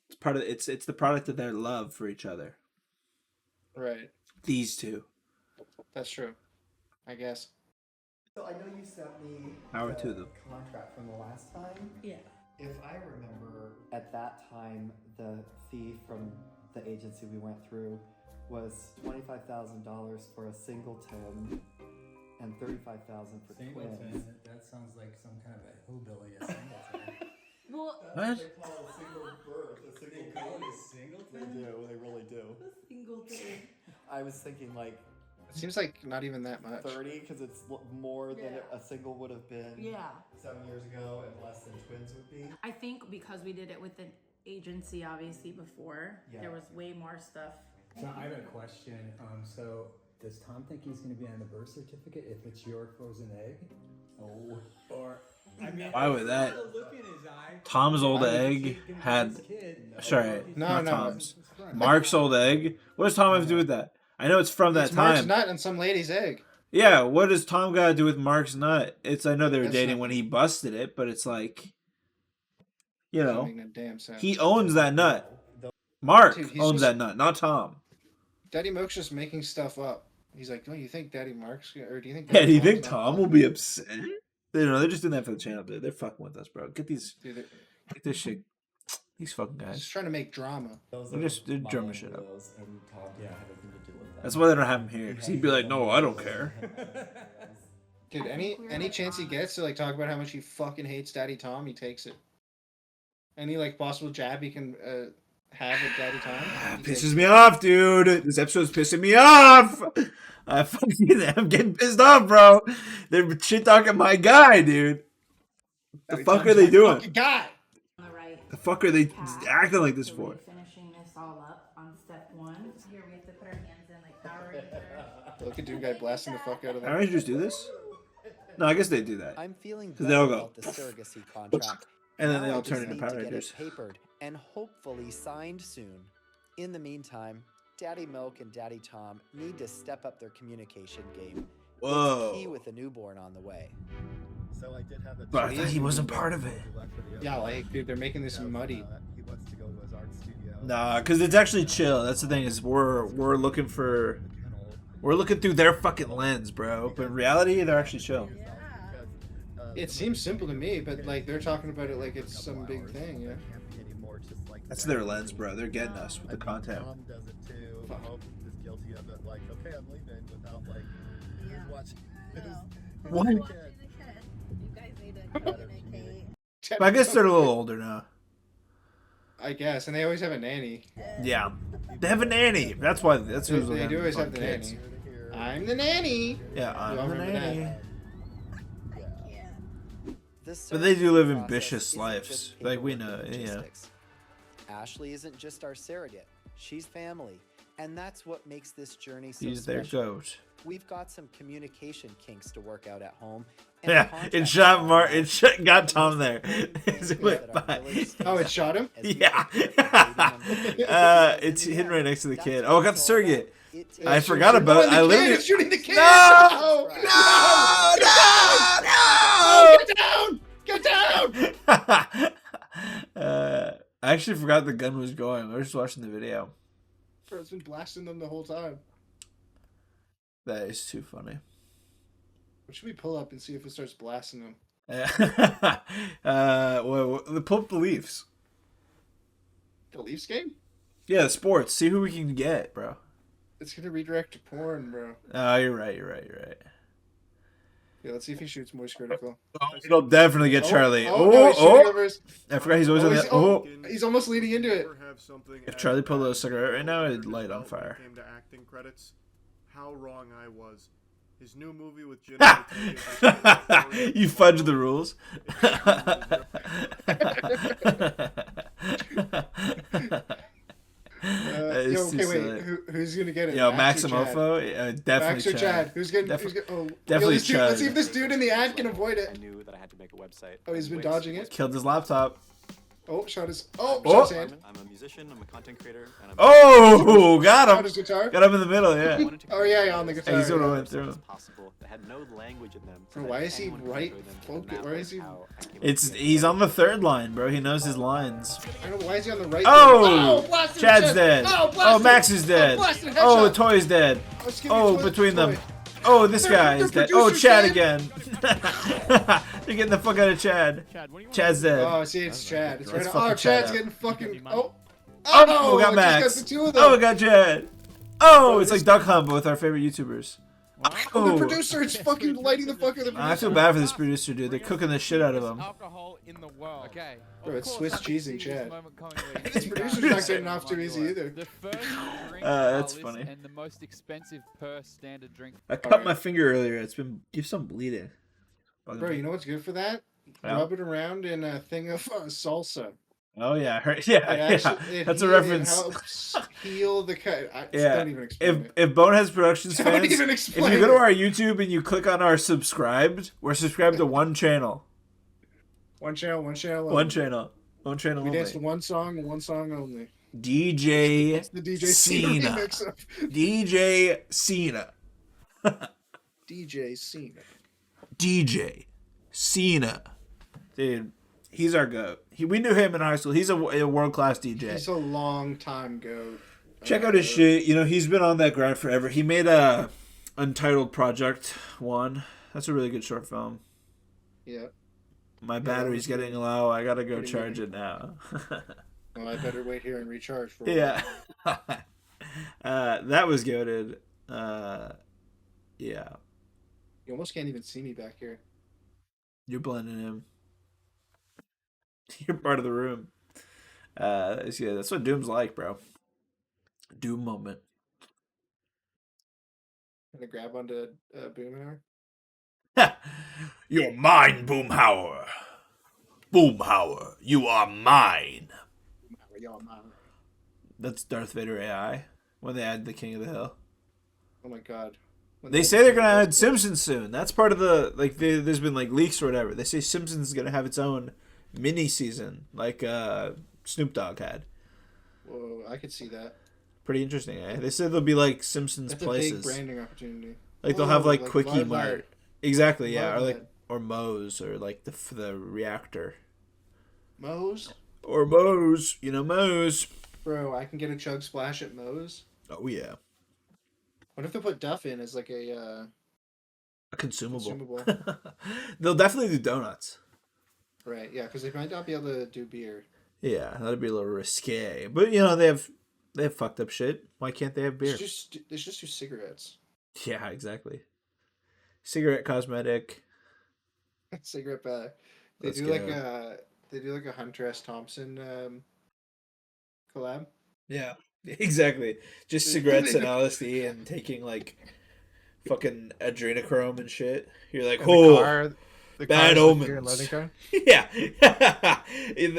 Speaker 1: It's part of it's the product of their love for each other.
Speaker 2: Right.
Speaker 1: These 2.
Speaker 2: That's true. I guess.
Speaker 9: So I know you sent me
Speaker 1: Hour
Speaker 9: the
Speaker 1: 2 though.
Speaker 9: contract from the last time.
Speaker 10: Yeah.
Speaker 9: If I remember, at that time, the fee from the agency we went through was $25,000 for a singleton and $35,000 for twins.
Speaker 11: Singleton, that sounds like some kind of a hillbilly. A singleton.
Speaker 10: Well,
Speaker 1: What?
Speaker 9: They call it a single birth, a single
Speaker 11: They call it
Speaker 9: baby.
Speaker 11: a singleton?
Speaker 9: They do, they really do.
Speaker 10: singleton.
Speaker 9: I was thinking like
Speaker 2: It seems like not even that much.
Speaker 9: 30 because it's more than
Speaker 10: Yeah.
Speaker 9: a single would have been
Speaker 10: Yeah.
Speaker 9: 7 years ago and less than twins would be.
Speaker 10: I think because we did it with an agency, obviously before,
Speaker 9: Yeah.
Speaker 10: there was way more stuff.
Speaker 11: So I have a question. So does Tom think he's going to be on the birth certificate if it's your frozen egg?
Speaker 9: Oh.
Speaker 11: Or, I mean,
Speaker 1: Why would that?
Speaker 11: the look in his eye.
Speaker 1: Tom's old
Speaker 11: Why would the
Speaker 1: egg
Speaker 11: kid gonna be
Speaker 1: had.
Speaker 11: his kid?
Speaker 1: Sorry,
Speaker 2: No,
Speaker 1: not
Speaker 2: no.
Speaker 1: Tom's. Mark's old egg. What does Tom have to do with that? I know it's from that
Speaker 2: It's Mark's
Speaker 1: time.
Speaker 2: nut and some lady's egg.
Speaker 1: Yeah, what does Tom got to do with Mark's nut? It's, I know they were
Speaker 2: That's
Speaker 1: dating
Speaker 2: not-
Speaker 1: when he busted it, but it's like, you
Speaker 2: Doesn't
Speaker 1: know,
Speaker 2: make no damn sense.
Speaker 1: he owns that nut. Mark
Speaker 2: Dude, he's
Speaker 1: owns
Speaker 2: just-
Speaker 1: that nut, not Tom.
Speaker 2: Daddy Moke's just making stuff up. He's like, "Oh, you think Daddy Mark's or do you think?"
Speaker 1: Yeah,
Speaker 2: Daddy
Speaker 1: do you
Speaker 2: Tom's
Speaker 1: think
Speaker 2: not
Speaker 1: Tom
Speaker 2: fucking?"
Speaker 1: will be upset? You know, they're just doing that for the channel, dude. They're fucking with us, bro. Get this shit. These fucking
Speaker 2: Just
Speaker 1: guys.
Speaker 2: trying to make drama.
Speaker 1: They're just they're drumming shit up.
Speaker 9: And Tom didn't have anything to do with that.
Speaker 1: That's why they don't have him here. Because he'd be like, no, I don't care.
Speaker 2: Dude, any chance he gets to like talk about how much he fucking hates Daddy Tom, he takes it. Any like possible jab he can have with Daddy Tom, he takes
Speaker 1: Pisses
Speaker 2: it.
Speaker 1: me off, dude. This episode's pissing me off. I'm getting pissed off, bro. They're shit talking my guy, dude. The
Speaker 2: Daddy
Speaker 1: fuck
Speaker 2: Tom's
Speaker 1: are they
Speaker 2: my
Speaker 1: doing?
Speaker 2: fucking guy.
Speaker 10: On the right.
Speaker 1: The fuck are they
Speaker 10: path.
Speaker 1: acting like this
Speaker 10: So
Speaker 1: for?
Speaker 10: we're finishing this all up on step 1. Here we have to put our hands in like Power Rangers.
Speaker 2: Look at dude guy blasting the fuck out of
Speaker 1: Power
Speaker 2: that.
Speaker 1: Rangers do this? No, I guess they do that.
Speaker 7: I'm feeling
Speaker 1: So
Speaker 7: better
Speaker 1: they'll go,
Speaker 7: about the surrogacy contract.
Speaker 1: and then
Speaker 7: Now
Speaker 1: they
Speaker 7: I
Speaker 1: all
Speaker 7: just
Speaker 1: turn into
Speaker 7: need
Speaker 1: Power
Speaker 7: to get it
Speaker 1: Rangers.
Speaker 7: papered and hopefully signed soon. In the meantime, Daddy Moke and Daddy Tom need to step up their communication game.
Speaker 1: Whoa.
Speaker 7: It's key with a newborn on the way.
Speaker 9: So I did have a
Speaker 1: But I thought he wasn't part of it.
Speaker 2: Yeah, like dude, they're making this muddy.
Speaker 9: He wants to go to his art studio.
Speaker 1: Nah, because it's actually chill. That's the thing, is we're looking for, we're looking through their fucking lens, bro. But in reality, they're actually chill.
Speaker 2: It seems simple to me, but like they're talking about it like it's some big thing, yeah.
Speaker 1: That's their lens, bro. They're getting us with the content.
Speaker 12: Mom does it too. Hope is guilty of it. Like, okay, I'm leaving without like who's watching.
Speaker 1: What?
Speaker 10: You guys need to communicate.
Speaker 1: But I guess they're a little older now.
Speaker 2: I guess, and they always have a nanny.
Speaker 1: Yeah, they have a nanny. That's why. That's who's
Speaker 2: They do always
Speaker 1: fun
Speaker 2: have the
Speaker 1: kids.
Speaker 2: nanny. I'm the nanny.
Speaker 1: Yeah, I'm the
Speaker 2: remember
Speaker 1: nanny.
Speaker 2: that.
Speaker 1: But they do live ambitious lives, like we know. Yeah.
Speaker 7: Ashley isn't just our surrogate; she's family, and that's what makes this journey so
Speaker 1: He's their
Speaker 7: special.
Speaker 1: goat.
Speaker 7: We've got some communication kinks to work out at home. and
Speaker 1: Yeah,
Speaker 7: contract
Speaker 1: it shot got Tom there. As it went by.
Speaker 2: Oh, it shot him?
Speaker 1: Yeah. It's hidden right next to the kid. Oh, I got the surrogate. I forgot about it. I literally.
Speaker 2: It's shooting the kid.
Speaker 1: No!
Speaker 2: Get down! Get down!
Speaker 1: I actually forgot the gun was going. I was just watching the video.
Speaker 2: Bro, it's been blasting them the whole time.
Speaker 1: That is too funny.
Speaker 2: What should we pull up and see if it starts blasting them?
Speaker 1: Pull up the Leafs.
Speaker 2: The Leafs game?
Speaker 1: Yeah, sports. See who we can get, bro.
Speaker 2: It's gonna redirect to porn, bro.
Speaker 1: Oh, you're right.
Speaker 2: Yeah, let's see if he shoots moist critical.
Speaker 1: It'll definitely get Charlie.
Speaker 2: No, he's shooting over his...
Speaker 1: I forgot he's always on the.
Speaker 2: He's almost leading into it.
Speaker 1: If Charlie pulled a cigarette right now, it'd light on fire.
Speaker 13: Came to acting credits. How wrong I was. His new movie with Jenna.
Speaker 1: You fudged the rules.
Speaker 2: Okay, wait. Who's gonna get it?
Speaker 1: Yo,
Speaker 2: Max or
Speaker 1: Maximofo, definitely
Speaker 2: Max or Chad. Who's getting?
Speaker 1: Definitely
Speaker 2: Chad.
Speaker 1: Chad.
Speaker 2: Let's see if this dude in the ad can avoid it.
Speaker 14: I knew that I had to make a website.
Speaker 2: Oh, he's been dodging it.
Speaker 1: Killed his laptop.
Speaker 2: Oh, shot his. Oh, shot his hand.
Speaker 14: I'm a musician. I'm a content creator. And I'm
Speaker 1: Got
Speaker 2: Shot
Speaker 1: him.
Speaker 2: his guitar.
Speaker 1: Got him in the middle. Yeah.
Speaker 2: Oh yeah, on the guitar.
Speaker 1: He's gonna
Speaker 2: yeah.
Speaker 1: went through.
Speaker 14: That had no language in them.
Speaker 2: Bro, why is he right? Focus. Why is he?
Speaker 1: He's on the third line, bro. He knows his lines.
Speaker 2: I don't know. Why is he on the right?
Speaker 1: Oh,
Speaker 2: blasted
Speaker 1: Chad's
Speaker 2: chest.
Speaker 1: dead.
Speaker 2: Oh,
Speaker 1: Oh,
Speaker 2: blasted.
Speaker 1: Max is dead.
Speaker 2: Blasted
Speaker 1: Oh,
Speaker 2: headshot.
Speaker 1: Toy's dead.
Speaker 2: Let's give
Speaker 1: Oh,
Speaker 2: Toy the
Speaker 1: between them.
Speaker 2: Toy.
Speaker 1: Oh, this guy is dead. Oh,
Speaker 2: producer's
Speaker 1: Chad
Speaker 2: dead.
Speaker 1: again. They're getting the fuck out of Chad. Chad's dead.
Speaker 2: Oh, see, it's Chad. It's right.
Speaker 1: Let's
Speaker 2: Oh,
Speaker 1: fucking
Speaker 2: Chad's
Speaker 1: Chad
Speaker 2: getting fucking. Oh.
Speaker 1: Oh, we got
Speaker 2: I
Speaker 1: Max.
Speaker 2: just got the two of them.
Speaker 1: Oh, we got Chad. Oh, it's like Duck Hunt, but with our favorite YouTubers.
Speaker 2: Oh, the producer is fucking lighting the fuck out of the producer.
Speaker 1: I feel bad for this producer, dude. They're cooking the shit out of him.
Speaker 15: Alcohol in the world. Okay.
Speaker 2: Bro, it's Swiss cheese and Chad.
Speaker 15: And
Speaker 2: This producer's not getting off too easy either.
Speaker 15: The first drink
Speaker 1: That's
Speaker 15: on our
Speaker 1: funny.
Speaker 15: list and the most expensive per standard drink.
Speaker 1: I cut my finger earlier. It's been give some bleeding.
Speaker 2: Bro, you know what's good for that?
Speaker 1: Yeah.
Speaker 2: Rub it around in a thing of salsa.
Speaker 1: Oh yeah, yeah. That's a reference.
Speaker 2: It helps heal the cut.
Speaker 1: Yeah.
Speaker 2: Don't even explain
Speaker 1: If Boneheads Productions
Speaker 2: Don't
Speaker 1: fans,
Speaker 2: even
Speaker 1: if
Speaker 2: explain
Speaker 1: you go to
Speaker 2: it.
Speaker 1: our YouTube and you click on our subscribed, we're subscribed to one channel.
Speaker 2: One channel.
Speaker 1: One channel
Speaker 2: We dance to
Speaker 1: only.
Speaker 2: one song and one song only.
Speaker 1: DJ
Speaker 2: It's the DJ SINA
Speaker 1: SINA.
Speaker 2: remix of
Speaker 1: DJ SINA.
Speaker 2: DJ SINA.
Speaker 1: DJ SINA. Dude, he's our goat. We knew him in high school. He's a world-class DJ.
Speaker 2: He's a long time goat.
Speaker 1: Check out his shit. You know, he's been on that grind forever. He made a Untitled Project 1. That's a really good short film.
Speaker 2: Yeah.
Speaker 1: My battery's getting low. I gotta go
Speaker 2: Pretty
Speaker 1: charge
Speaker 2: good.
Speaker 1: it now.
Speaker 2: Well, I better wait here and recharge for a
Speaker 1: Yeah.
Speaker 2: while.
Speaker 1: That was goated. Yeah.
Speaker 2: You almost can't even see me back here.
Speaker 1: You're blending in. You're part of the room. Yeah, that's what Doom's like, bro. Doom moment.
Speaker 2: Gonna grab onto Boomhauer.
Speaker 1: You're mine, Boomhauer. Boomhauer, you are mine. That's Darth Vader AI when they add the King of the Hill.
Speaker 2: Oh my god. When
Speaker 1: They say they're gonna add Simpsons soon. That's part of the there's been like leaks or whatever. They say Simpsons is gonna have its own mini season, like Snoop Dogg had.
Speaker 2: Whoa, I could see that.
Speaker 1: Pretty interesting. Eh? They said there'll be like Simpsons
Speaker 2: That's
Speaker 1: places.
Speaker 2: a big branding opportunity.
Speaker 1: Like they'll have like Quickie
Speaker 2: Lard
Speaker 1: Mart.
Speaker 2: Lad.
Speaker 1: Exactly, yeah,
Speaker 2: Lard
Speaker 1: or like
Speaker 2: Lad.
Speaker 1: or Moe's or like the reactor.
Speaker 2: Moe's?
Speaker 1: Or Moe's, you know Moe's.
Speaker 2: Bro, I can get a chug splash at Moe's.
Speaker 1: Oh yeah.
Speaker 2: What if they put Duff in as like a
Speaker 1: Consumable. They'll definitely do donuts.
Speaker 2: Right, yeah, because they might not be able to do beer.
Speaker 1: Yeah, that'd be a little risque. But you know, they have fucked up shit. Why can't they have beer?
Speaker 2: They should just do cigarettes.
Speaker 1: Yeah, exactly. Cigarette cosmetic.
Speaker 2: Cigarette bag. They
Speaker 1: Let's
Speaker 2: do
Speaker 1: go.
Speaker 2: like a Hunter S. Thompson collab.
Speaker 1: Yeah, exactly. Just cigarettes and LSD and taking like fucking adrenochrome and shit. You're like,
Speaker 3: And
Speaker 1: oh,
Speaker 3: the
Speaker 1: bad
Speaker 3: car's the Fear and
Speaker 1: omens.
Speaker 3: Loathing car?
Speaker 1: Yeah.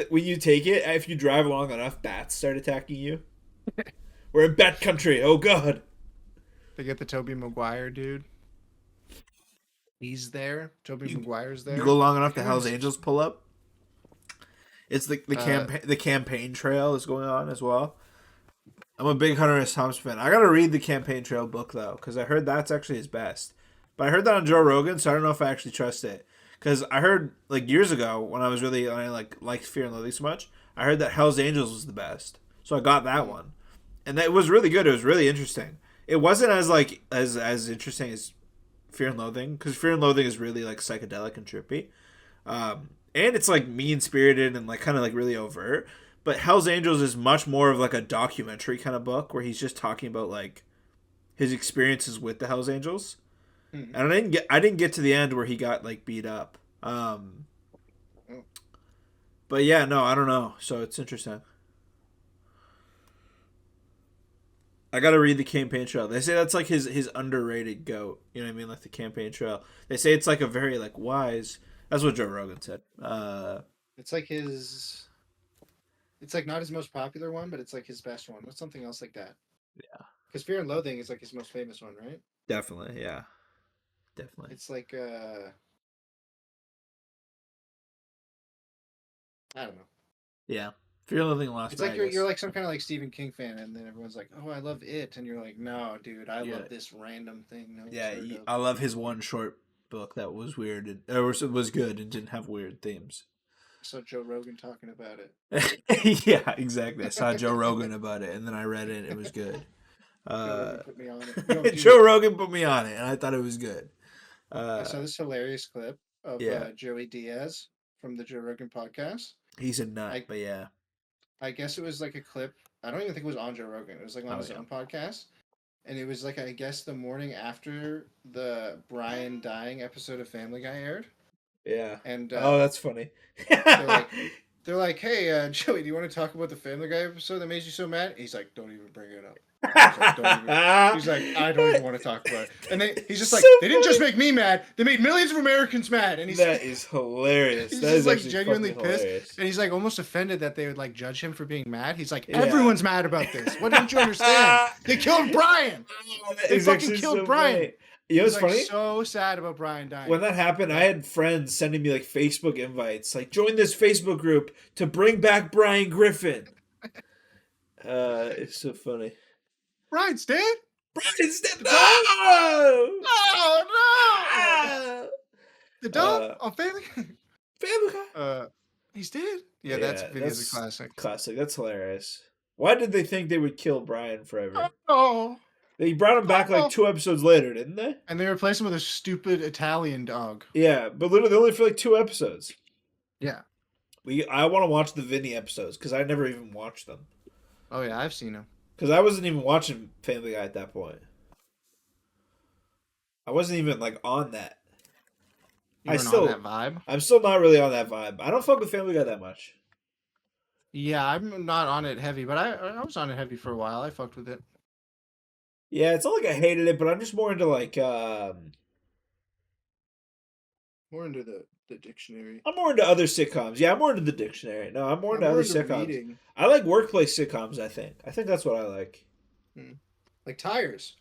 Speaker 1: When you take it, if you drive long enough, bats start attacking you. We're in bat country. Oh god.
Speaker 3: They get the Tobey Maguire dude. He's there. Tobey Maguire's there.
Speaker 1: You go long enough,
Speaker 3: I
Speaker 1: the
Speaker 3: can't
Speaker 1: Hell's
Speaker 3: remember-
Speaker 1: Angels pull up. It's the campaign trail is going on as well. I'm a big Hunter S. Thompson fan. I gotta read the campaign trail book though, because I heard that's actually his best. But I heard that on Joe Rogan, so I don't know if I actually trust it. Because I heard like years ago when I was really I liked Fear and Loathing so much, I heard that Hell's Angels was the best, so I got that one, and that was really good. It was really interesting. It wasn't as interesting as Fear and Loathing, because Fear and Loathing is really like psychedelic and trippy, and it's like mean spirited and like kind of like really overt. But Hell's Angels is much more of like a documentary kind of book where he's just talking about like his experiences with the Hell's Angels. And I didn't get to the end where he got like beat up. But yeah, no, I don't know. So it's interesting. I gotta read the campaign trail. They say that's like his underrated goat. You know what I mean? Like the campaign trail. They say it's like a very like wise. That's what Joe Rogan said.
Speaker 2: It's like his. It's like not his most popular one, but it's like his best one. What's something else like that?
Speaker 1: Yeah.
Speaker 2: Because Fear and Loathing is like his most famous one, right?
Speaker 1: Definitely, yeah. Definitely.
Speaker 2: It's like I don't know.
Speaker 1: Yeah. Fear and Loathing Las
Speaker 2: It's like
Speaker 1: Vegas.
Speaker 2: you're like some kind of like Stephen King fan, and then everyone's like, "Oh, I love it," and you're like, "No, dude, I love this random thing." No one's
Speaker 1: Yeah,
Speaker 2: heard of."
Speaker 1: I love his one short book that was weird and or was good and didn't have weird themes.
Speaker 2: I saw Joe Rogan talking about it.
Speaker 1: Yeah, exactly. I saw Joe Rogan about it, and then I read it. And it was good.
Speaker 2: Rogan put me on it. No, dude.
Speaker 1: Joe Rogan put me on it, and I thought it was good.
Speaker 2: I saw this hilarious clip of
Speaker 1: yeah.
Speaker 2: Joey Diaz from the Joe Rogan podcast.
Speaker 1: He's a nut, but yeah.
Speaker 2: I guess it was like a clip. I don't even think it was on Joe Rogan. It was like on his own podcast. And it was like, I guess, the morning after the Brian dying episode of Family Guy aired.
Speaker 1: Yeah.
Speaker 2: And
Speaker 1: oh, that's funny.
Speaker 2: they're like, hey, Joey, do you want to talk about the Family Guy episode that made you so mad? He's like, don't even bring it up. He's like, I don't even want to talk about it. And he's just like,
Speaker 1: So
Speaker 2: they didn't just make me mad. They made millions of Americans mad. And
Speaker 1: that is hilarious.
Speaker 2: He's
Speaker 1: That
Speaker 2: just
Speaker 1: is
Speaker 2: like
Speaker 1: actually
Speaker 2: genuinely
Speaker 1: fucking
Speaker 2: pissed.
Speaker 1: hilarious.
Speaker 2: And he's like almost offended that they would like judge him for being mad. He's like,
Speaker 1: Yeah.
Speaker 2: everyone's mad about this. What didn't you understand? They killed Brian. They
Speaker 1: is
Speaker 2: fucking
Speaker 1: actually
Speaker 2: killed
Speaker 1: so
Speaker 2: Brian.
Speaker 1: funny. You know
Speaker 2: He's
Speaker 1: what's
Speaker 2: like
Speaker 1: funny?
Speaker 2: so sad about Brian dying.
Speaker 1: When that happened, I had friends sending me like Facebook invites, like join this Facebook group to bring back Brian Griffin. It's so funny.
Speaker 2: Brian's dead.
Speaker 1: Brian's dead. No!
Speaker 2: No, no. The dog on Family
Speaker 1: Family
Speaker 2: he's dead. Yeah, that's video's a classic.
Speaker 1: Classic. That's hilarious. Why did they think they would kill Brian forever?
Speaker 2: Oh.
Speaker 1: They brought him back like 2 episodes later, didn't they?
Speaker 2: And they replaced him with a stupid Italian dog.
Speaker 1: Yeah, but literally only for like 2 episodes.
Speaker 2: Yeah.
Speaker 1: I want to watch the Vinny episodes because I never even watched them.
Speaker 2: Oh yeah, I've seen them.
Speaker 1: Because I wasn't even watching Family Guy at that point. I wasn't even like on that.
Speaker 2: You weren't on that vibe?
Speaker 1: I'm still not really on that vibe. I don't fuck with Family Guy that much.
Speaker 2: Yeah, I'm not on it heavy, but I was on it heavy for a while. I fucked with it.
Speaker 1: Yeah, it's not like I hated it, but I'm just more into like
Speaker 2: More into the dictionary.
Speaker 1: I'm more into other sitcoms. Yeah, I'm more into the dictionary. No, I'm more into other sitcoms.
Speaker 2: Reading.
Speaker 1: I like workplace sitcoms, I think. I think that's what I like.
Speaker 2: Like Tires.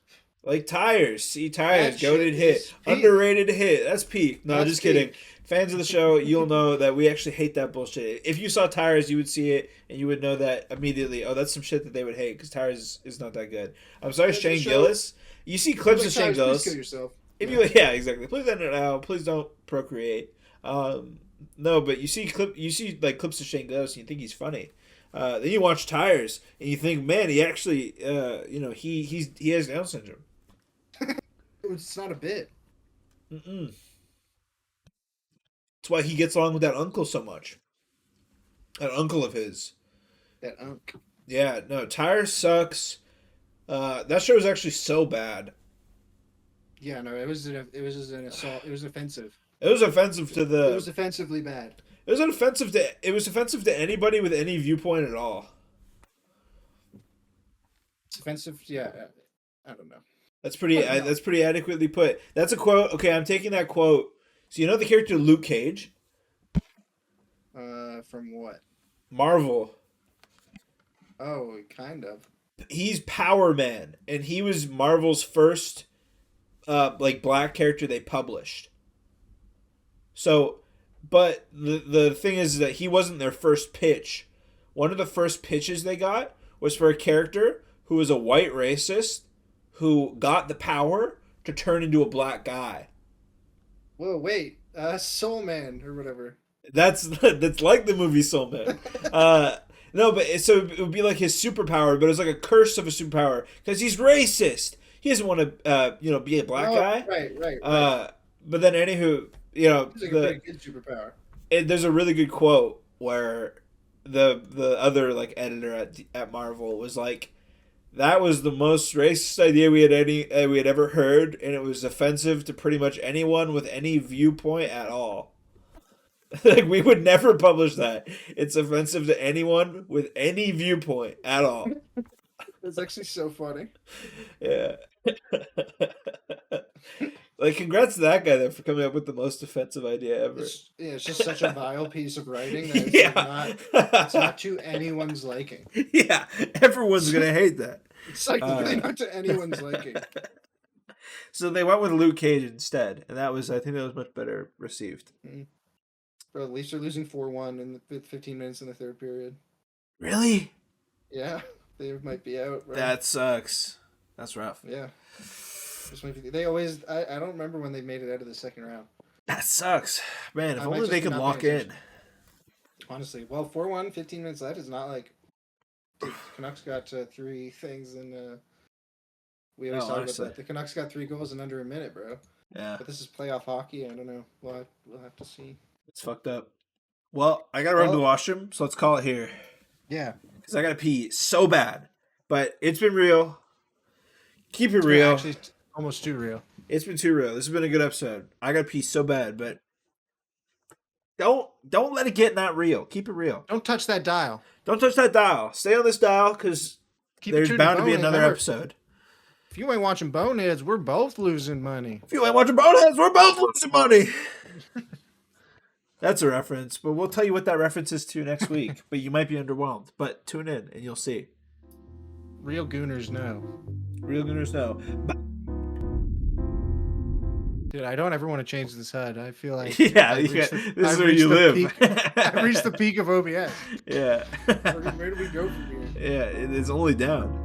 Speaker 1: Like Tires. See, Tires.
Speaker 2: That
Speaker 1: Goated
Speaker 2: shit
Speaker 1: hit.
Speaker 2: is peak.
Speaker 1: Underrated hit. That's peak. No,
Speaker 2: That's
Speaker 1: just kidding.
Speaker 2: peak.
Speaker 1: Fans of the show, you'll know that we actually hate that bullshit. If you saw Tires, you would see it, and you would know that immediately. Oh, that's some shit that they would hate, because Tires is not that good. I'm sorry,
Speaker 2: Fans of
Speaker 1: Shane
Speaker 2: the show,
Speaker 1: Gillis. You see clips
Speaker 2: like
Speaker 1: of Shane
Speaker 2: Tires,
Speaker 1: Gillis.
Speaker 2: Please kill yourself.
Speaker 1: If you exactly. Please end it now. Please don't procreate. No, but you see like clips of Shane Gillis and you think he's funny. Then you watch Tires and you think, man, he actually he has Down syndrome.
Speaker 2: It's not a bit.
Speaker 1: That's why he gets along with that uncle so much. An uncle of his.
Speaker 2: That unk.
Speaker 1: Yeah, no, Tire sucks. That show was actually so bad.
Speaker 2: Yeah, no, it was just an assault. It was offensive.
Speaker 1: It was offensive to the.
Speaker 2: It was offensively bad.
Speaker 1: It was offensive to. It was offensive to anybody with any viewpoint at all.
Speaker 2: It's offensive. Yeah, I don't know.
Speaker 1: That's pretty. That's pretty adequately put. That's a quote. Okay, I'm taking that quote. So you know the character Luke Cage?
Speaker 2: From what?
Speaker 1: Marvel.
Speaker 2: Oh, kind of.
Speaker 1: He's Power Man, and he was Marvel's first, like black character they published. So, but the thing is that he wasn't their first pitch. One of the first pitches they got was for a character who was a white racist who got the power to turn into a black guy.
Speaker 2: Whoa, wait, Soul Man or whatever.
Speaker 1: That's like the movie Soul Man. No, but so it would be like his superpower, but it was like a curse of a superpower because he's racist. He doesn't want to, be a black guy.
Speaker 2: Right.
Speaker 1: But then, anywho,
Speaker 2: it's like a pretty good superpower.
Speaker 1: There's a really good quote where the other like editor at Marvel was like, "That was the most racist idea we had ever heard, and it was offensive to pretty much anyone with any viewpoint at all." Like, we would never publish that. It's offensive to anyone with any viewpoint at all.
Speaker 2: It's actually so funny.
Speaker 1: Yeah. Like, congrats to that guy though for coming up with the most offensive idea ever.
Speaker 2: It's just such a vile piece of writing that it's not to anyone's liking.
Speaker 1: Yeah, everyone's gonna hate that.
Speaker 2: It's like really not to anyone's liking.
Speaker 1: So they went with Luke Cage instead, and I think that was much better received.
Speaker 2: Mm-hmm. But at least they're losing 4-1 in the 15 minutes in the third period.
Speaker 1: Really?
Speaker 2: Yeah, they might be out. Right?
Speaker 1: That sucks. That's rough.
Speaker 2: Yeah. They always. I don't remember when they made it out of the second round.
Speaker 1: That sucks. Man, if only they could lock in.
Speaker 2: Honestly, well, 4-1, 15 minutes left is not like. Dude, Canucks got 3 things and we always talk about that. The Canucks got 3 goals in under a minute, bro.
Speaker 1: Yeah.
Speaker 2: But this is playoff hockey. I don't know. We'll have to see.
Speaker 1: It's fucked up. Well, I gotta run to the washroom, so let's call it here.
Speaker 2: Yeah.
Speaker 1: Because I gotta pee so bad. But it's been real. Keep it real.
Speaker 3: Actually, almost too real.
Speaker 1: It's been too real. This has been a good episode. I gotta pee so bad, but don't let it get not real. Keep it real.
Speaker 3: Don't touch that dial.
Speaker 1: Don't touch that dial. Stay on this dial because there's bound to be another episode.
Speaker 3: If you ain't watching Boneheads, we're both losing money.
Speaker 1: If you ain't watching Boneheads, we're both losing money. That's a reference, but we'll tell you what that reference is to next week. But you might be underwhelmed. But tune in and you'll see.
Speaker 3: Real Gooners know.
Speaker 1: Real Gooners know.
Speaker 3: Dude, I don't ever want to change this HUD. I feel like
Speaker 1: this is where you live.
Speaker 3: I've reached the peak of OBS.
Speaker 1: Yeah.
Speaker 2: Where do we go from here?
Speaker 1: Yeah, it's only down.